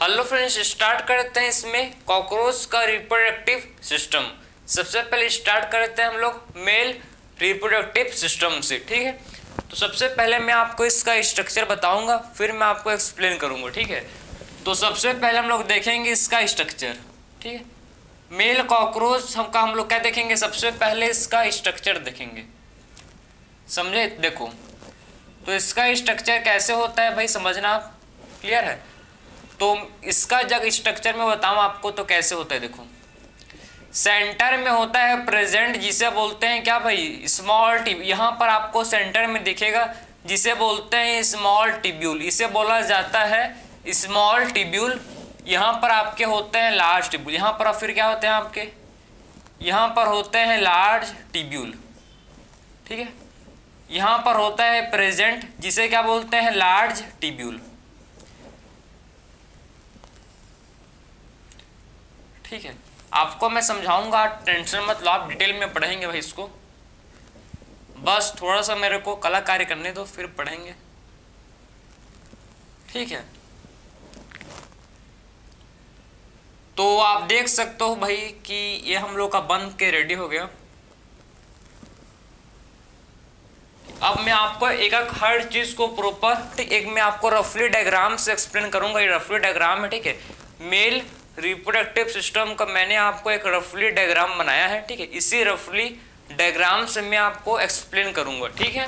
Hello friends, start करते हैं इसमें कॉकरोच का रिप्रोडक्टिव सिस्टम। सबसे पहले स्टार्ट करते हैं हम लोग मेल रिप्रोडक्टिव सिस्टम से। ठीक है, तो सबसे पहले मैं आपको इसका स्ट्रक्चर बताऊंगा, फिर मैं आपको एक्सप्लेन करूंगा। ठीक है, तो सबसे पहले हम लोग देखेंगे इसका स्ट्रक्चर। ठीक है, मेल कॉकरोच हम लोग क्या देखेंगे, सबसे पहले इसका स्ट्रक्चर देखेंगे। समझे? देखो, तो इसका स्ट्रक्चर कैसे होता है भाई, समझना आप। क्लियर है? तो इसका जब स्ट्रक्चर में बताऊं आपको तो कैसे होता है। देखो, सेंटर में होता है प्रेजेंट, जिसे बोलते हैं क्या भाई, स्मॉल टिब्यूल। यहाँ पर आपको सेंटर में दिखेगा, जिसे बोलते हैं स्मॉल टिब्यूल। इसे बोला जाता है स्मॉल टिब्यूल। यहाँ पर आपके होते हैं लार्ज टिब्यूल। यहाँ पर फिर क्या होते हैं आपके, यहाँ पर होते हैं लार्ज टिब्यूल। ठीक है, यहाँ पर होता है प्रेजेंट, जिसे क्या बोलते हैं, लार्ज टिब्यूल। ठीक है, आपको मैं समझाऊंगा, टेंशन मत लो, आप डिटेल में पढ़ेंगे भाई इसको। बस थोड़ा सा मेरे को कलाकारी करने दो, फिर पढ़ेंगे। ठीक है, तो आप देख सकते हो भाई कि ये हम लोग का बन के रेडी हो गया। अब मैं आपको एक एक हर चीज को प्रॉपर एक मैं आपको रफली डायग्राम से एक्सप्लेन करूंगा। ये रफली डायग्राम है। ठीक है, मेल रिप्रोडक्टिव सिस्टम का मैंने आपको एक रफली डायग्राम बनाया है। ठीक है, इसी रफली डायग्राम से मैं आपको एक्सप्लेन करूंगा। ठीक है,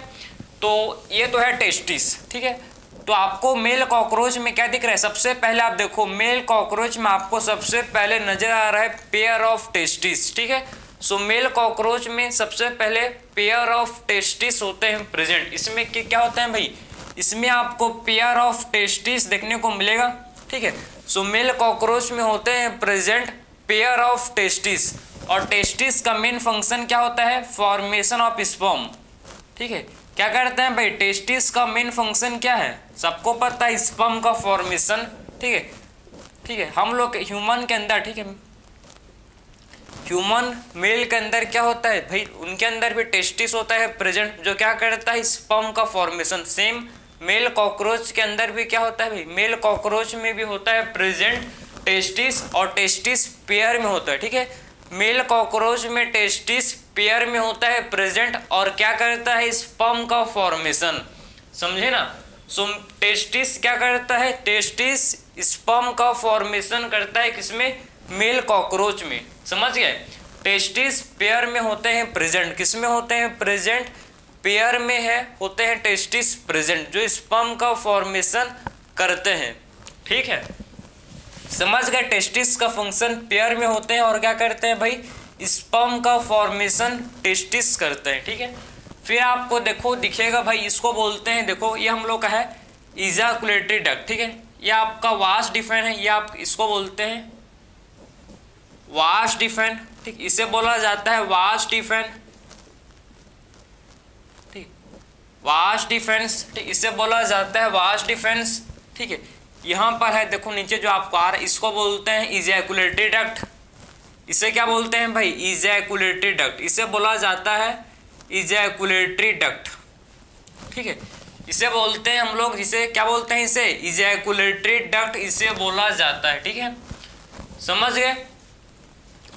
तो ये तो है टेस्टिस। ठीक है, तो आपको मेल कॉकरोच में क्या दिख रहा है, सबसे पहले आप देखो, मेल कॉकरोच में आपको सबसे पहले नजर आ रहा है पेयर ऑफ टेस्टिस। ठीक है, सो मेल कॉकरोच में सबसे पहले पेयर ऑफ टेस्टिस होते हैं प्रेजेंट। इसमें क्या होता है भाई, इसमें आपको पेयर ऑफ टेस्टिस देखने को मिलेगा। ठीक है, सो मेल कॉकरोच में होते हैं प्रेजेंट पेयर ऑफ टेस्टिस। और टेस्टिस का मेन फंक्शन क्या होता है, फॉर्मेशन ऑफ स्पर्म। ठीक है, क्या करते हैं भाई, टेस्टिस का मेन फंक्शन क्या है, सबको पता है, स्पर्म का फॉर्मेशन। ठीक है, ठीक है, हम लोग ह्यूमन के अंदर, ठीक है, ह्यूमन मेल के अंदर क्या होता है भाई, उनके अंदर भी टेस्टिस होता है प्रेजेंट, जो क्या करता है, स्पर्म का फॉर्मेशन। सेम मेल कॉकरोच के अंदर भी क्या होता है भाई, मेल कॉकरोच में भी होता है प्रेजेंट टेस्टिस, और टेस्टिस पेयर में होता है। ठीक है, मेल कॉकरोच में टेस्टिस पेयर में होता है प्रेजेंट, और क्या करता है, स्पर्म का फॉर्मेशन। समझे ना? सो टेस्टिस क्या करता है, टेस्टिस स्पर्म का फॉर्मेशन करता है, किसमें, मेल कॉकरोच में। समझ गए? टेस्टिस पेयर में होते हैं प्रेजेंट, किसमें होते हैं प्रेजेंट, पेयर में है, होते हैं टेस्टिस प्रेजेंट, जो स्पर्म का फॉर्मेशन करते हैं। ठीक है, समझ गए? टेस्टिस का फंक्शन पेयर में होते हैं और क्या करते हैं भाई, स्पर्म का फॉर्मेशन टेस्टिस करते हैं। ठीक है, फिर आपको देखो दिखेगा भाई, इसको बोलते हैं, देखो ये हम लोग का है इजाकुलेटरी डक्ट। ठीक है, ये आपका वास डिफेन है, ये आप इसको बोलते हैं वास डिफेन। ठीक, इसे बोला जाता है वास डिफेन। ठीक, वास डिफेंस, ठीक, इसे बोला जाता है वास डिफेंस। ठीक है, यहाँ पर है, देखो नीचे जो आपको आ रहा है, इसको बोलते हैं इजैकुलेटरी डक्ट। इसे क्या बोलते हैं भाई, इजैकुलेटरी डक्ट, इसे बोला जाता है इजैकुलेटरी डक्ट। ठीक है, इसे बोलते हैं हम लोग, जिसे क्या बोलते हैं, इसे इजैकुलेटरी डक्ट इसे बोला जाता है। ठीक है, समझ गए?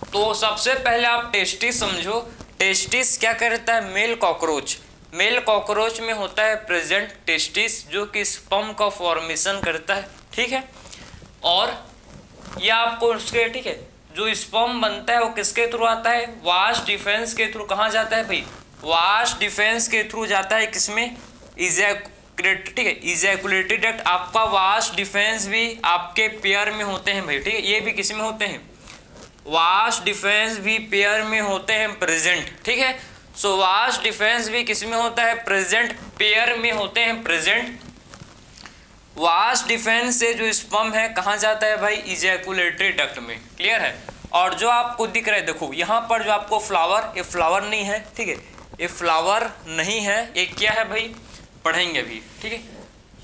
तो सबसे पहले आप टेस्टिस समझो। टेस्टिस क्या करता है, मेल कॉकरोच, मेल कॉकरोच में होता है प्रेजेंट टेस्टिस, जो कि स्पर्म का फॉर्मेशन करता है। ठीक है, और ये आपको उसके, ठीक है, जो स्पर्म बनता है वो किसके थ्रू आता है, वास डिफेंस के थ्रू। कहाँ जाता है भाई, वास डिफेंस के थ्रू जाता है, किसमें, इजैकुलेटरी। ठीक है, इजैकुलेटरी डक्ट आपका वास डिफेंस भी आपके पेयर में होते हैं भाई। ठीक है, ये भी किस में होते हैं, वास डिफेंस भी पेयर में होते हैं प्रेजेंट। ठीक है, सो वास डिफेंस भी किस में होता है, प्रेजेंट, पेयर में होते हैं प्रेजेंट। वास डिफेंस से जो स्पर्म है कहाँ जाता है भाई, इजैकुलेटरी डक्ट में। क्लियर है? और जो आपको दिख रहा है, देखो यहाँ पर जो आपको फ्लावर, ये फ्लावर नहीं है। ठीक है, ये फ्लावर नहीं है, ये क्या है भाई, पढ़ेंगे अभी। ठीक है,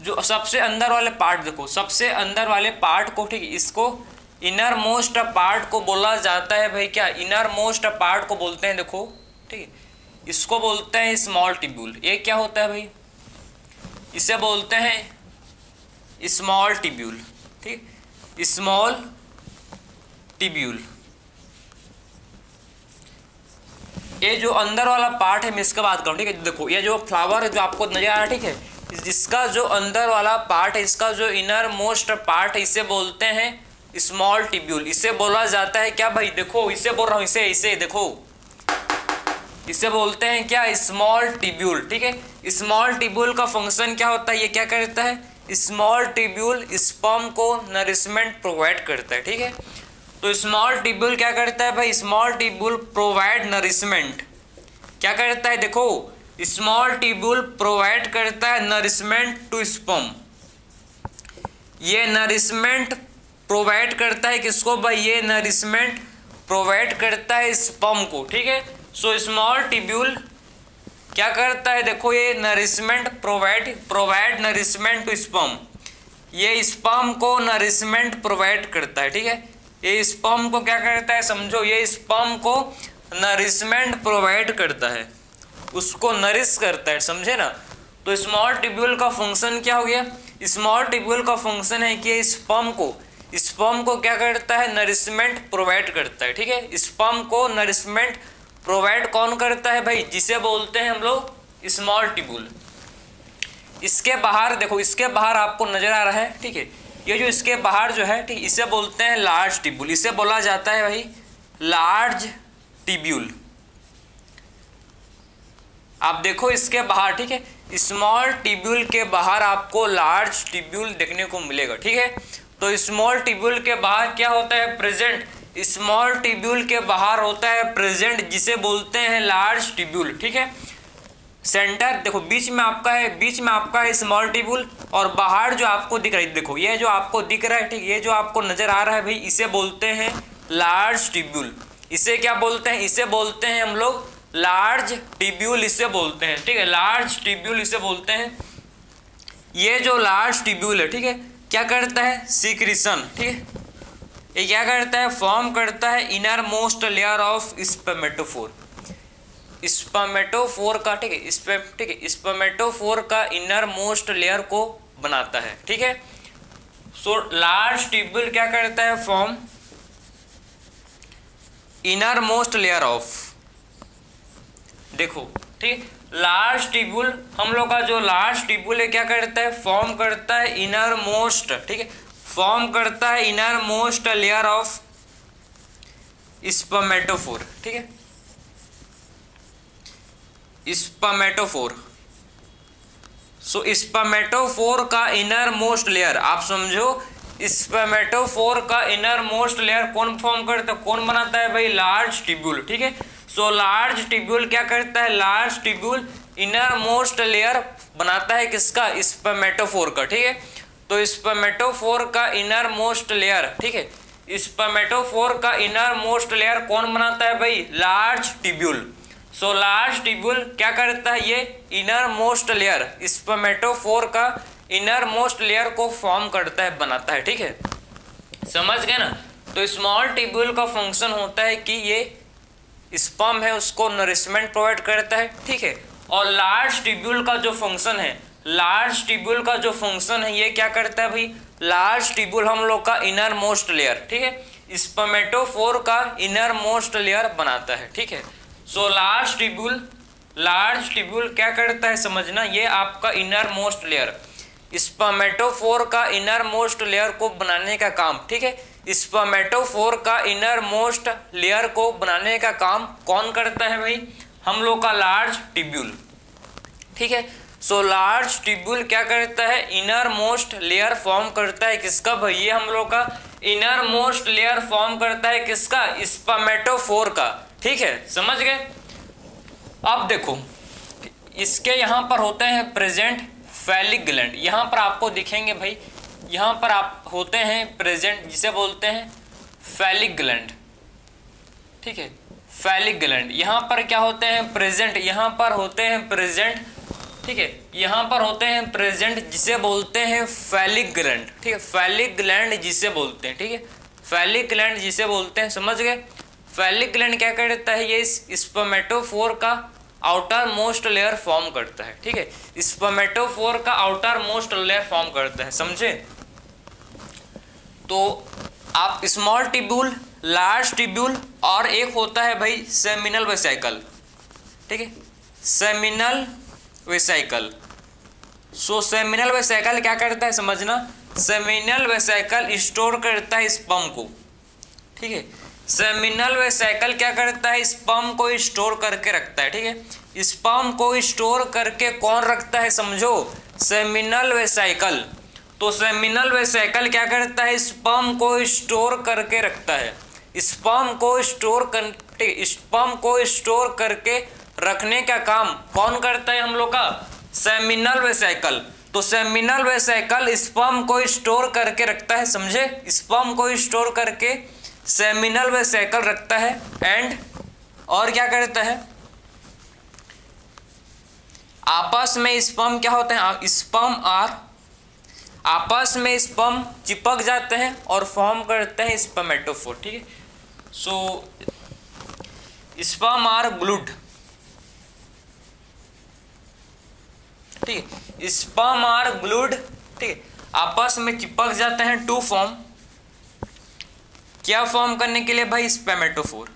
जो सबसे अंदर वाले पार्ट, देखो सबसे अंदर वाले पार्ट को, ठीक है, इसको इनर मोस्ट पार्ट को बोला जाता है भाई, क्या, इनर मोस्ट पार्ट को बोलते हैं। देखो, ठीक है, इसको बोलते हैं स्मॉल टिब्यूल। ये क्या होता है भाई, इसे बोलते हैं स्मॉल टिब्यूल। ठीक, स्मॉल टिब्यूल। ये जो अंदर वाला पार्ट है मैं इसका बात करूँ, ठीक है। देखो ये जो फ्लावर है जो आपको नजर आ रहा है, ठीक है, जिसका जो अंदर वाला पार्ट है, इसका जो इनर मोस्ट पार्ट है, इसे बोलते हैं स्मॉल टिब्यूल। इसे बोला जाता है क्या भाई, देखो इसे बोल रहा हूँ, इसे देखो, इसे बोलते हैं क्या, स्मॉल टिब्यूल, ठीक है। स्मॉल टिब्यूल का फंक्शन क्या होता है, ये क्या करता है, स्मॉल टिब्यूल स्पर्म को नरिशमेंट प्रोवाइड करता है, ठीक है। तो स्मॉल टिब्यूल क्या करता है भाई, स्मॉल टिब्यूल प्रोवाइड नरिशमेंट, क्या करता है, देखो स्मॉल टिब्यूल प्रोवाइड करता है नरिशमेंट टू स्पर्म। ये नरिशमेंट प्रोवाइड करता है किसको भाई, ये नरिशमेंट प्रोवाइड करता है स्पर्म को, ठीक है। सो स्मॉल टिब्यूल क्या करता है, देखो ये nourishment provide nourishment to sperm, ये स्पर्म को नरिशमेंट प्रोवाइड करता है, ठीक है। ये स्पर्म को क्या करता है, समझो, ये स्पर्म को नरिशमेंट प्रोवाइड करता है, उसको नरिश करता है, समझे ना। तो स्मॉल टिब्यूल का फंक्शन क्या हो गया, स्मॉल टिब्यूल का फंक्शन है कि स्पर्म को क्या करता है, नरिशमेंट प्रोवाइड करता है, ठीक है। स्पर्म को नरिशमेंट प्रोवाइड कौन करता है भाई, जिसे बोलते हैं हम लोग स्मॉल टिब्यूल। इसके बाहर देखो, इसके बाहर आपको नजर आ रहा है, ठीक है, ये जो इसके बाहर जो है, ठीक, इसे बोलते हैं लार्ज टिब्यूल। इसे बोला जाता है भाई लार्ज टिब्यूल। आप देखो इसके बाहर, ठीक है, स्मॉल टिब्यूल के बाहर आपको लार्ज टिब्यूल देखने को मिलेगा, ठीक है। तो स्मॉल टिब्यूल के बाहर क्या होता है, प्रेजेंट, स्मॉल टिब्यूल के बाहर होता है प्रेजेंट, जिसे बोलते हैं लार्ज टिब्यूल, ठीक है। सेंटर देखो बीच में आपका है स्मॉल टिब्यूल, और बाहर जो आपको दिख रहा है, देखो ये जो आपको दिख रहा है, ठीक, ये जो आपको नजर आ रहा है भाई, इसे बोलते हैं लार्ज टिब्यूल। इसे क्या बोलते हैं, इसे बोलते हैं हम लोग लार्ज टिब्यूल, इसे बोलते हैं, ठीक है, लार्ज टिब्यूल इसे बोलते हैं। ये जो लार्ज टिब्यूल है, ठीक है, क्या करता है, सीक्रेशन, ठीक है, ये क्या करता है, फॉर्म करता है इनर मोस्ट लेयर ऑफ स्पर्मेटोफोर, स्पर्मेटोफोर का, ठीक है, स्पर्मेटोफोर का इनर मोस्ट लेयर को बनाता है, ठीक है। सो लार्ज टिब्यूल क्या करता है, form inner most layer of, देखो, ठीक, लार्ज टिब्यूल, हम लोग का जो लार्ज टिब्यूल है क्या करता है, फॉर्म करता है इनर मोस्ट, ठीक है, फॉर्म करता है inner most layer of spermatophore, ठीक है, स्पर्मेटोफोर। सो स्पर्मेटोफोर का इनर मोस्ट लेयर, आप समझो, स्पर्मेटोफोर का इनर मोस्ट लेयर कौन फॉर्म करता है, कौन बनाता है भाई, लार्ज टिब्यूल, ठीक है। सो लार्ज टिब्यूल क्या करता है, large tubule inner most layer बनाता है किसका, स्पर्मेटोफोर का, ठीक है। तो स्पर्मेटोफोर का इनर मोस्ट लेयर, ठीक है, स्पर्मेटोफोर का इनर मोस्ट लेयर कौन बनाता है भाई, large tubule. So large tubule क्या करता है, ये इनर मोस्ट लेयर, स्पर्मेटोफोर का इनर मोस्ट लेयर को फॉर्म करता है, बनाता है, ठीक है, समझ गए ना। तो स्मॉल टिब्यूल का फंक्शन होता है कि ये स्पर्म है उसको नरिशमेंट प्रोवाइड करता है, ठीक है। और लार्ज टिब्यूल का जो फंक्शन है, लार्ज टिब्यूल का जो फंक्शन है, ये क्या करता है भाई, लार्ज टिब्यूल हम लोग का इनर मोस्ट लेयर, ठीक है, स्पर्मेटोफोर का इनर मोस्ट लेयर बनाता है, ठीक है। सो लार्ज टिब्यूल क्या करता है, समझना, ये आपका इनर मोस्ट लेयर, स्पर्मेटोफोर का इनर मोस्ट लेयर को बनाने का काम, ठीक है, स्पर्मेटोफोर का इनर मोस्ट लेयर को बनाने का काम कौन करता है भाई, हम लोग का लार्ज टिब्यूल, ठीक है। सो लार्ज टिब्यूल क्या करता है, इनर मोस्ट लेयर फॉर्म करता है किसका भाई, ये हम लोग का इनर मोस्ट लेयर फॉर्म करता है किसका, स्पर्मेटोफोर का, ठीक है, समझ गए। अब देखो इसके यहाँ पर होते हैं प्रेजेंट फैलिक ग्लैंड, यहाँ पर आपको दिखेंगे भाई, यहाँ पर आप होते हैं प्रेजेंट, जिसे बोलते हैं फैलिक ग्लैंड, ठीक है, फैलिक ग्लैंड। यहाँ पर क्या होते हैं, प्रेजेंट, यहाँ पर होते हैं प्रेजेंट, ठीक है, यहाँ पर होते हैं प्रेजेंट, जिसे बोलते हैं फैलिक ग्लैंड, ठीक है, फैलिक ग्लैंड जिसे बोलते हैं, ठीक है, फैलिक ग्लैंड जिसे बोलते हैं, समझ गए। फैलिक ग्लैंड क्या करता है, ये स्पर्मेटोफोर का आउटर मोस्ट लेयर फॉर्म करता है, ठीक है, स्पर्मेटोफोर का आउटर मोस्ट लेयर फॉर्म करता है, समझे। तो आप स्मॉल ट्यूब्यूल, लार्ज ट्यूब्यूल और एक होता है भाई सेमिनल वेसिकल, ठीक है, सेमिनल वेसिकल। सो सेमिनल वेसिकल क्या करता है समझना, सेमिनल वेसिकल स्टोर करता है स्पर्म को, ठीक है, सेमिनल वेसिकल क्या करता है, स्पर्म को स्टोर करके रखता है, ठीक है, स्पर्म को स्टोर करके कौन रखता है समझो, सेमिनल वेसिकल। तो सेमिनल वेसिकल क्या करता है, स्पर्म को स्टोर करके रखता है, स्पर्म को स्टोर करके रखने का काम कौन करता है हम लोग का, सेमिनल वेसिकल। तो सेमिनल वेसिकल स्पर्म को स्टोर करके रखता है, समझे, स्पर्म को स्टोर करके सेमिनल वेसिकल रखता है। एंड और क्या करता है, आपस में स्पर्म क्या होते हैं, स्पर्म आर, आपस में स्पर्म चिपक जाते हैं और फॉर्म करते हैं स्पर्मेटोफोर, ठीक है। सो स्पर्म आर ग्लूड, ठीक है, स्पर्म आर ग्लूड, ठीक है, आपस में चिपक जाते हैं टू फॉर्म, क्या फॉर्म करने के लिए भाई, स्पर्मेटोफोर,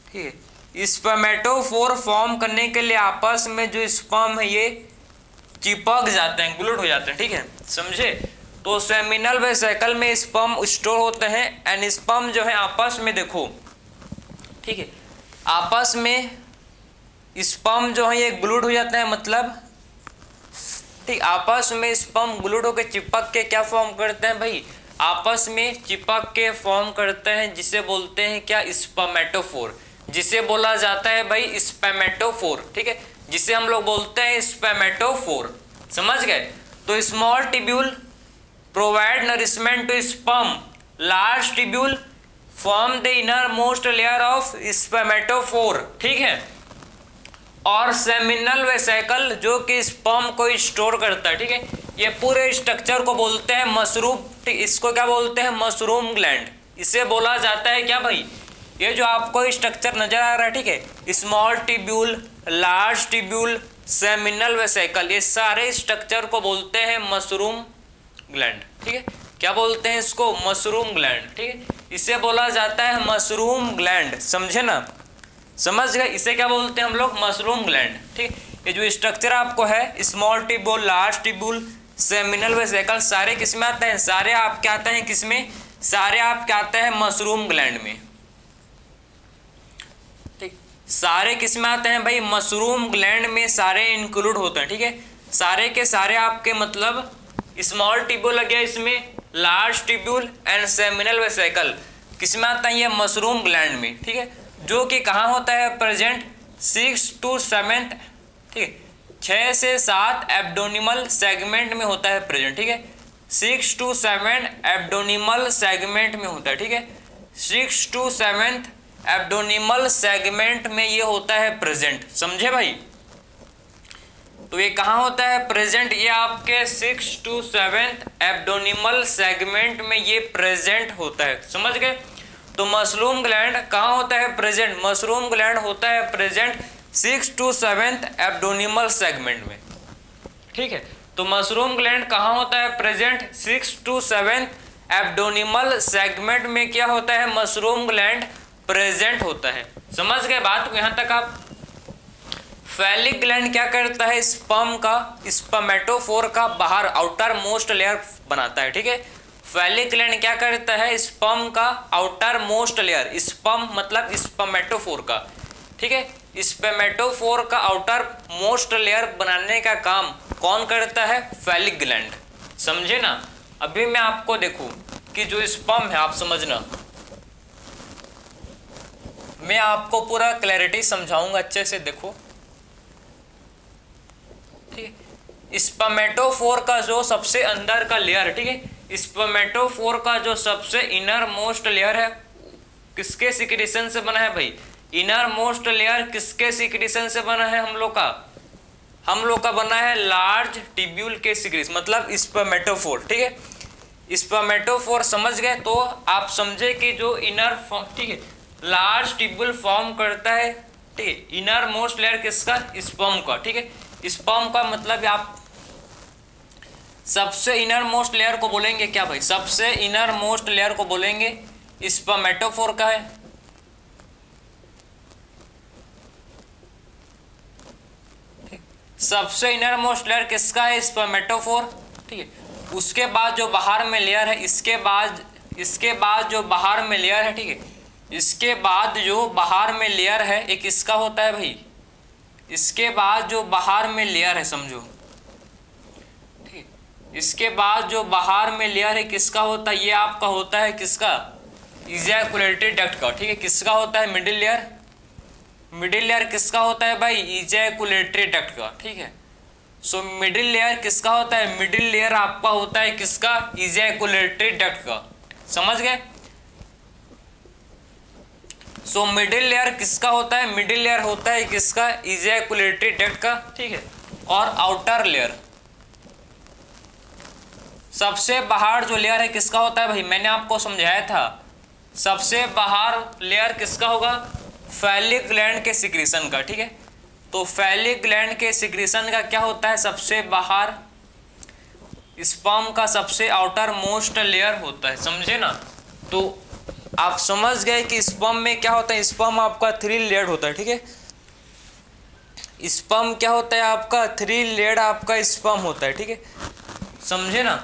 ठीक है, स्पर्मेटोफोर फॉर्म करने के लिए आपस में जो स्पर्म है ये चिपक जाते हैं, ग्लूड हो जाते हैं, ठीक है, समझे। तो सेमिनल वेसिकल में स्पर्म स्टोर होते हैं एंड स्पर्म जो है आपस में देखो, ठीक है, आपस में स्पर्म जो है ये ग्लूड हो जाते हैं, मतलब ठीक, आपस में स्पर्म ग्लूड होकर चिपक के क्या फॉर्म करते हैं भाई, आपस में चिपक के फॉर्म करते हैं, जिसे बोलते हैं क्या, स्पर्मेटोफोर, जिसे बोला जाता है भाई स्पर्मेटोफोर, ठीक है, जिसे हम लोग बोलते हैं स्पर्मेटोफोर, समझ गए। तो small tubule provide nourishment to sperm, large tubule form the inner most layer of spermatophore, ठीक है, और सेमिनल वेसिकल जो कि स्पर्म को स्टोर करता है, ठीक है, ये पूरे स्ट्रक्चर को बोलते हैं मशरूम, इसको क्या बोलते हैं, मशरूम ग्लैंड, इसे बोला जाता है क्या भाई, ये जो आपको स्ट्रक्चर नजर आ रहा है, ठीक है, small tubule, large tubule, seminal vesicle, ये सारे स्ट्रक्चर को बोलते हैं मशरूम ग्लैंड, ठीक है, क्या बोलते हैं इसको, मशरूम ग्लैंड, ठीक है, इसे बोला जाता है मशरूम ग्लैंड, समझे ना, समझ गए, इसे क्या बोलते हैं हम लोग, मशरूम ग्लैंड, ठीक। ये जो स्ट्रक्चर आपको है, small tubule, large tubule, seminal vesicle, सारे किस में आते हैं, सारे आपके आते हैं किसमें, सारे आपके आते हैं मशरूम ग्लैंड में, ठीक, सारे किस में आते हैं भाई, मशरूम ग्लैंड में सारे इंक्लूड होते हैं, ठीक है, सारे के सारे आपके मतलब स्मॉल ट्यूब्यूल लग गया इसमें, large tubule and seminal vesicle किस में आता है, ये मशरूम ग्लैंड में, ठीक है, जो कि कहाँ होता है प्रेजेंट, 6 to 7, ठीक है, 6 से 7 एब्डोनिमल सेगमेंट में होता है प्रेजेंट, ठीक है, 6 to 7 एब्डोनिमल सेगमेंट में होता है, ठीक है, 6 to 7 एब्डोनिमल सेगमेंट में ये होता है प्रेजेंट, समझे भाई। तो ये कहाँ होता है प्रेजेंट, ये आपके 6 to 7 एब्डोनिमल सेगमेंट में ये प्रेजेंट होता है, समझ गए। तो मशरूम ग्लैंड कहाँ होता है प्रेजेंट, मशरूम ग्लैंड होता है प्रेजेंट 6 to 7 एब्डोनिमल सेगमेंट में, ठीक है। तो मशरूम ग्लैंड कहाँ होता है प्रेजेंट, 6 to 7 एब्डोनिमल सेगमेंट में क्या होता है, मशरूम ग्लैंड प्रेजेंट होता है, समझ गए बात, यहाँ तक आप। फैलिक ग्लैंड क्या करता है, स्पर्म का, स्पर्मेटोफोर का बाहर आउटर मोस्ट लेयर बनाता है, ठीक है। फैलिक ग्लैंड क्या करता है, स्पर्म का आउटर मोस्ट लेयर, स्पर्म मतलब स्पर्मेटोफोर का, ठीक है, स्पर्मेटोफोर का आउटर मोस्ट लेयर बनाने का काम कौन करता है, फैलिक ग्लैंड, समझे ना। अभी मैं आपको देखूं कि जो स्पर्म है, आप समझना, मैं आपको पूरा क्लैरिटी समझाऊंगा अच्छे से, देखो, ठीक है, स्पर्मेटोफोर का जो सबसे अंदर का लेयर है, ठीक है, स्पर्मेटोफोर का जो सबसे इनर मोस्ट लेयर है किसके सिक्रीशन से बना है भाई, इनर मोस्ट लेयर किसके सिक्रीशन से बना है, हम लोग का बना है लार्ज ट्यूब्यूल के सिक्रीशन, मतलब स्पर्मेटोफोर, ठीक है, स्पर्मेटोफोर, समझ गए। तो आप समझे कि जो इनर, ठीक है, लार्ज ट्यूब्यूल फॉर्म करता है, ठीक है, इनर मोस्ट लेयर किसका, स्पर्म का, ठीक है, स्पर्म का मतलब आप सबसे इनर मोस्ट लेयर को बोलेंगे क्या भाई, सबसे इनर मोस्ट लेयर को बोलेंगे स्पर्मेटोफोर का है। सबसे इनर मोस्ट लेयर किसका है, स्पर्मेटोफोर, ठीक है। उसके बाद जो बाहर में लेयर है, इसके बाद जो बाहर में लेयर है, ठीक है, इसके बाद जो बाहर में लेयर है एक इसका होता है भाई, इसके बाद जो बाहर में लेयर है समझो, ठीक, इसके बाद जो बाहर में लेयर है किसका होता है, ये आपका होता है किसका, इजैकुलेटरी डक्ट का, ठीक है। किसका होता है, मिडिल लेयर, मिडिल लेयर किसका होता है भाई, इजैकुलेटरी डक्ट का, ठीक है। सो मिडिल लेयर किसका होता है, मिडिल लेयर आपका होता है किसका, इजैकुलेटरी डक्ट का, समझ गए। सो मिडिल लेयर किसका होता है, मिडिल लेयर होता है किसका, इजैकुलेटरी डक्ट का, ठीक है। और आउटर लेयर, सबसे बाहर जो लेयर है किसका होता है भाई, मैंने आपको समझाया था, सबसे बाहर लेयर किसका होगा, फैलिक ग्लैंड के सिक्रीशन का, ठीक है। तो फैलिक ग्लैंड के सिक्रीशन का क्या होता है, सबसे बाहर स्पर्म का सबसे आउटर मोस्ट लेयर होता है, समझे ना। तो आप समझ गए कि स्पर्म में क्या होता है, स्पर्म आपका 3 लेयर्ड होता है, ठीक है। स्पर्म क्या होता है आपका, 3 लेयर्ड आपका स्पर्म होता है, ठीक है, समझे ना।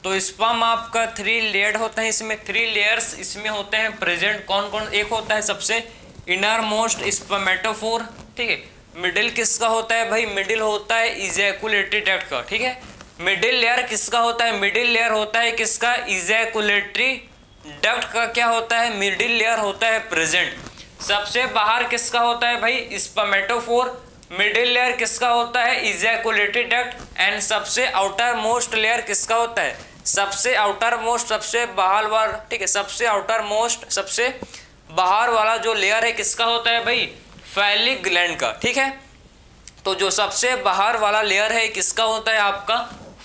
तो स्पर्म आपका 3 लेयर्ड होता है, इसमें 3 लेयर्स इसमें होते हैं प्रेजेंट, कौन कौन, एक होता है सबसे इनर मोस्ट स्पर्मेटोफोर, ठीक है। मिडिल किसका होता है भाई, मिडिल होता है इजैकुलेटरी डक्ट का, ठीक है। मिडिल लेयर किसका होता है, मिडिल लेयर होता है किसका, इजैकुलेटरी डक्ट का क्या होता है, मिडिल लेयर होता है प्रेजेंट। सबसे बाहर किसका होता है भाई, स्पर्मेटोफोर, मिडिल लेयर किसका होता है, इजैकुलेटरी डक्ट, एंड सबसे आउटर मोस्ट लेयर किसका होता है, सबसे आउटर मोस्ट, सबसे बाहर वाला, ठीक है, सबसे आउटर मोस्ट, सबसे बाहर वाला जो लेयर है किसका होता है भाई, फैलिक ग्लैंड का, ठीक है। तो जो सबसे बाहर वाला लेयर है किसका होता है आपका,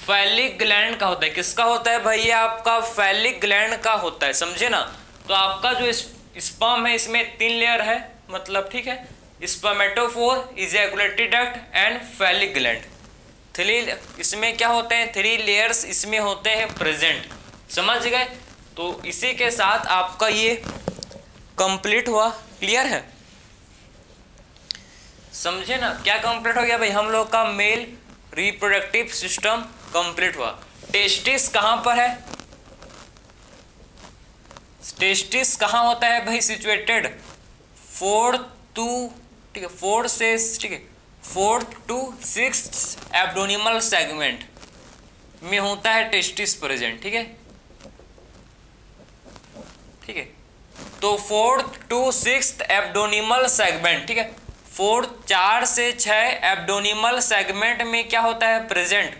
फैलिक ग्लैंड का होता है, किसका होता है भाई, ये आपका फैलिक ग्लैंड का होता है, समझे ना। तो आपका जो स्पर्म है इसमें 3 लेयर है, मतलब, ठीक है, spermatophore, ejaculatory duct and phallic gland, 3, इसमें क्या होते हैं, 3 लेयर्स इसमें होते हैं प्रेजेंट, समझ गए। तो इसी के साथ आपका ये कंप्लीट हुआ, क्लियर है, समझे ना। क्या कंप्लीट हो गया भाई, हम लोग का मेल रिप्रोडक्टिव सिस्टम कंप्लीट हुआ। टेस्टिस कहां पर है, टेस्टिस कहां होता है भाई, सिचुएटेड 4th to, ठीक है, 4 से, ठीक है, 4th to 6th abdominal segment में होता है टेस्टिस प्रेजेंट, ठीक है, ठीक है। तो 4th to 6th abdominal segment, ठीक है, 4 से 6 एब्डोमिनल सेगमेंट में क्या होता है प्रेजेंट,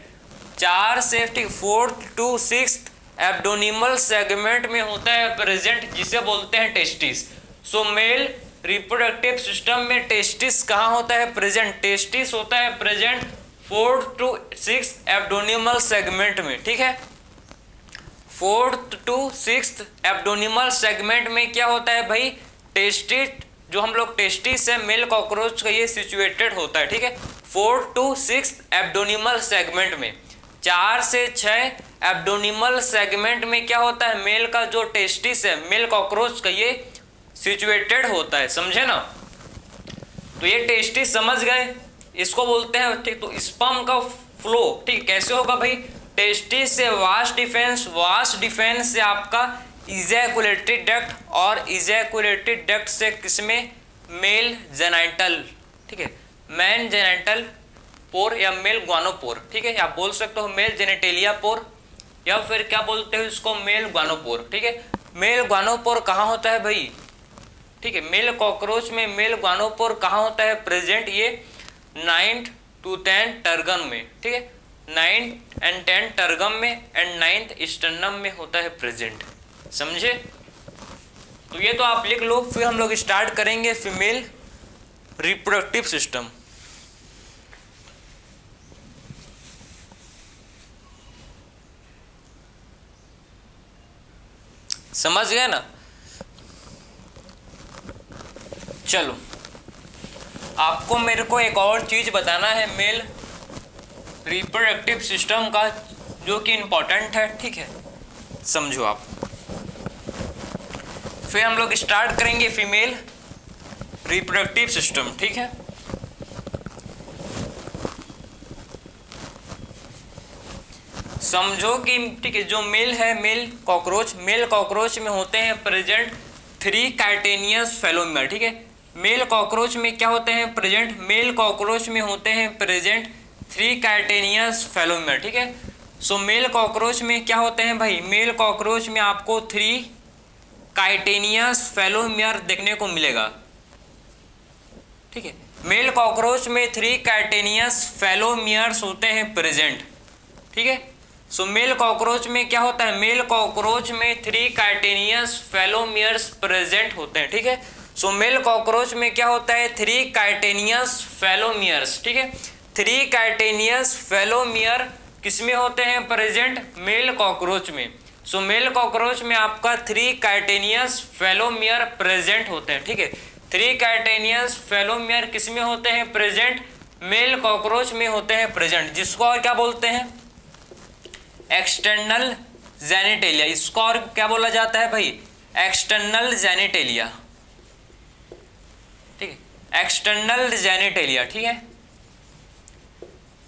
4 से, ठीक, 4th to 6th abdominal segment में होता है प्रेजेंट, जिसे बोलते हैं टेस्टिस। सो मेल रिप्रोडक्टिव सिस्टम में टेस्टिस कहाँ होता है प्रेजेंट, टेस्टिस होता है present 4th to 6th abdominal segment में, ठीक है। 4th to 6th abdominal segment में क्या होता है भाई, टेस्टिस, जो हम लोग टेस्टिस है मेल कॉकरोच का, ये सिचुएटेड होता है, ठीक है, 4th to 6th abdominal segment में। 4 से 6 एब्डोमिनल सेगमेंट में क्या होता है, मेल का जो टेस्टिस है मेल कॉकरोच का, ये सिचुएटेड होता है, समझे ना। तो ये टेस्टिस समझ गए, इसको बोलते हैं, ठीक। तो स्पर्म का फ्लो, ठीक, कैसे होगा भाई, टेस्टिस से वास्ट डिफेंस से आपका इजैकुलेटरी डक्ट, और इजैकुलेटरी डक्ट से किसमें, मेल जेनाइटल, ठीक है, मैन जेनाइटल पोर या मेल ग्वानोपोर, ठीक है, आप बोल सकते हो मेल जेनेटेलिया पोर, या फिर क्या बोलते हो इसको, मेल ग्वानोपोर, ठीक है। मेल ग्वानोपोर कहाँ होता है भाई, ठीक है, मेल कॉकरोच में मेल ग्वानोपोर कहाँ होता है प्रेजेंट, ये 9th to 10th टर्गन में, ठीक है, 9th and 10th टर्गम में एंड 9th स्टर्नम में होता है प्रेजेंट, समझे। तो ये तो आप लिख लो, फिर हम लोग स्टार्ट करेंगे फीमेल रिप्रोडक्टिव सिस्टम। समझ गए ना। चलो, आपको मेरे को एक और चीज बताना है मेल रिप्रोडक्टिव सिस्टम का, जो कि इंपॉर्टेंट है, ठीक है, समझो आप। फिर हम लोग स्टार्ट करेंगे फीमेल रिप्रोडक्टिव सिस्टम, ठीक है। समझो कि ठीक है, जो मेल है, मेल कॉकरोच में होते हैं प्रेजेंट 3 काइटेनियस फेलोमियर, ठीक है। मेल कॉकरोच में क्या होते हैं प्रेजेंट, मेल कॉकरोच में होते हैं प्रेजेंट 3 काइटेनियस फेलोमियर, ठीक है। सो मेल कॉकरोच में क्या होते हैं भाई, मेल कॉकरोच में आपको 3 काइटेनियस फेलोमियर देखने को मिलेगा, ठीक है। मेल कॉकरोच में 3 काइटेनियस फेलोमियर्स होते हैं प्रेजेंट, ठीक है। सो मेल कॉकरोच में क्या होता है, मेल कॉकरोच में 3 काइटेनियस फेलोमियर्स प्रेजेंट होते हैं, ठीक है। सो मेल कॉकरोच में क्या होता है, 3 काइटेनियस फेलोमियर्स, ठीक है। 3 काइटेनियस फेलोमियर किसमें होते हैं प्रेजेंट, मेल कॉकरोच में। सो मेल कॉकरोच में आपका 3 काइटेनियस फेलोमियर प्रेजेंट होते हैं, ठीक है। 3 काइटेनियस फेलोमियर किसमें होते हैं प्रेजेंट, मेल कॉकरोच में होते हैं प्रेजेंट, जिसको और क्या बोलते हैं, एक्सटर्नल जेनिटेलिया। इसको और क्या बोला जाता है भाई, एक्सटर्नल जेनिटेलिया, ठीक है, एक्सटर्नल जेनिटेलिया, ठीक है,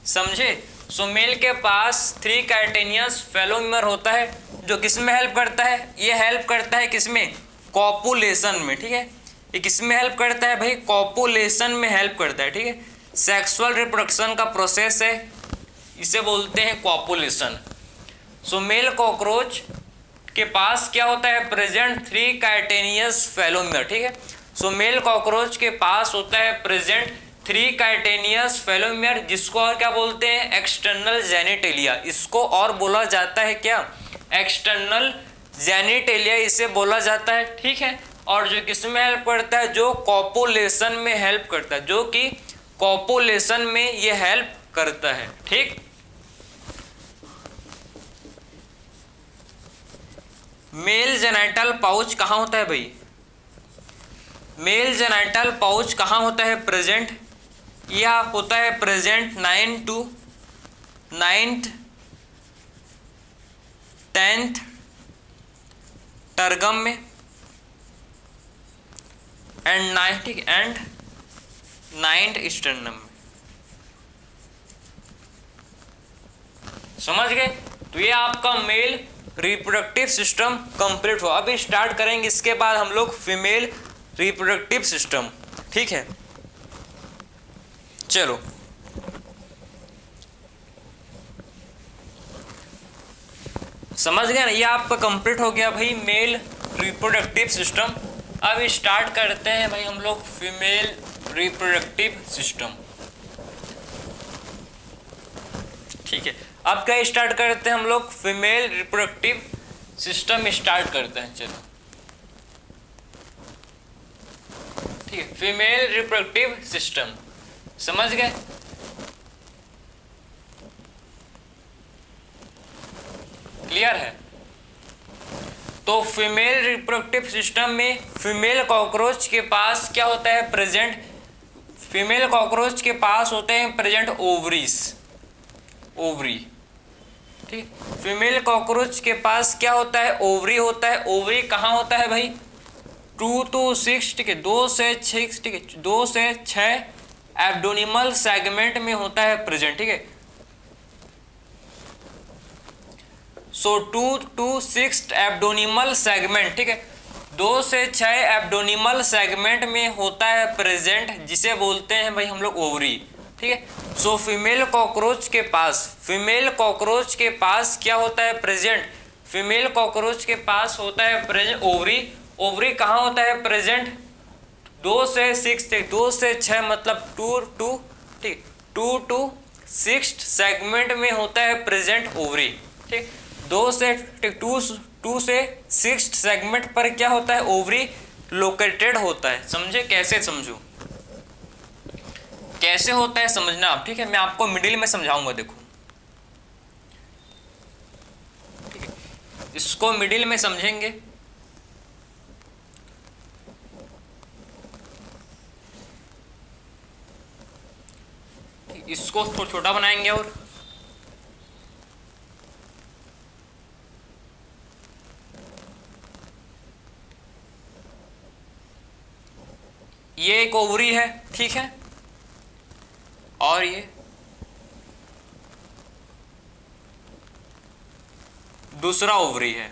समझे। सो मेल के पास 3 काइटेनियस फेलोमियर होता है, जो किसमें हेल्प करता है, ये हेल्प करता है किसमें, कॉपुलेशन में, ठीक है। ये किसमें हेल्प करता है भाई, कॉपुलेशन में हेल्प करता है, ठीक है। सेक्सुअल रिप्रोडक्शन का प्रोसेस है, इसे बोलते हैं कॉपुलेशन। सो मेल कॉकरोच के पास क्या होता है प्रेजेंट 3 काइटेनियस फेलोमियर, ठीक है। सो मेल कॉकरोच के पास होता है प्रेजेंट 3 काइटेनियस फेलोमियर, जिसको और क्या बोलते हैं, एक्सटर्नल जेनिटेलिया। इसको और बोला जाता है क्या, एक्सटर्नल जेनिटेलिया इसे बोला जाता है, ठीक है। और जो किसमें हेल्प करता है, जो कॉपुलेशन में हेल्प करता है, जो कि कॉपुलेशन में ये हेल्प करता है, ठीक। मेल जेनाइटल पाउच कहाँ होता है भाई, मेल जेनाइटल पाउच कहाँ होता है प्रेजेंट, यह होता है present 9 to 9th 10th tergum में एंड 9th स्टर्नम में, समझ गए। तो ये आपका मेल रिप्रोडक्टिव सिस्टम कंप्लीट हुआ। अभी स्टार्ट करेंगे इसके बाद हम लोग फीमेल रिप्रोडक्टिव सिस्टम, ठीक है। चलो समझ गए ना, ये आपका कंप्लीट हो गया भाई मेल रिप्रोडक्टिव सिस्टम। अब स्टार्ट करते हैं भाई हम लोग फीमेल रिप्रोडक्टिव सिस्टम, ठीक है। अब क्या स्टार्ट करते हैं हम लोग, फीमेल रिप्रोडक्टिव सिस्टम स्टार्ट करते हैं, चलो ठीक है। फीमेल रिप्रोडक्टिव सिस्टम समझ गए, क्लियर है। तो फीमेल रिप्रोडक्टिव सिस्टम में फीमेल कॉकरोच के पास क्या होता है प्रेजेंट, फीमेल कॉकरोच के पास होते हैं प्रेजेंट ओवरीज, ओवरी, ठीक। फीमेल कॉकरोच के पास क्या होता है, ओवरी होता है। ओवरी कहाँ होता है भाई, 2 to 6, ठीक है, 2 से 6, ठीक है, 2 से 6 एब्डोनिमल सेगमेंट में होता है प्रेजेंट, ठीक है। सो 2 to 6 एब्डोनिमल सेगमेंट, ठीक है, 2 से 6 एब्डोनिमल सेगमेंट में होता है प्रेजेंट, जिसे बोलते हैं भाई हम लोग ओवरी, ठीक है। सो फीमेल कॉकरोच के पास, फीमेल कॉकरोच के पास क्या होता है प्रेजेंट, फीमेल कॉकरोच के पास होता है प्रेजेंट ओवरी। ओवरी कहाँ होता है प्रेजेंट, 2 से 6, 2 से 6 मतलब 2 to 6 सेगमेंट में होता है प्रेजेंट ओवरी, ठीक। 2 से 6 सेगमेंट पर क्या होता है, ओवरी लोकेटेड होता है। समझे, कैसे समझो, कैसे होता है समझना आप, ठीक है। मैं आपको मिडिल में समझाऊंगा, देखो ठीक है, इसको मिडिल में समझेंगे, इसको छोटा बनाएंगे और ये एक ओवरी है, ठीक है, और ये दूसरा ओवरी है।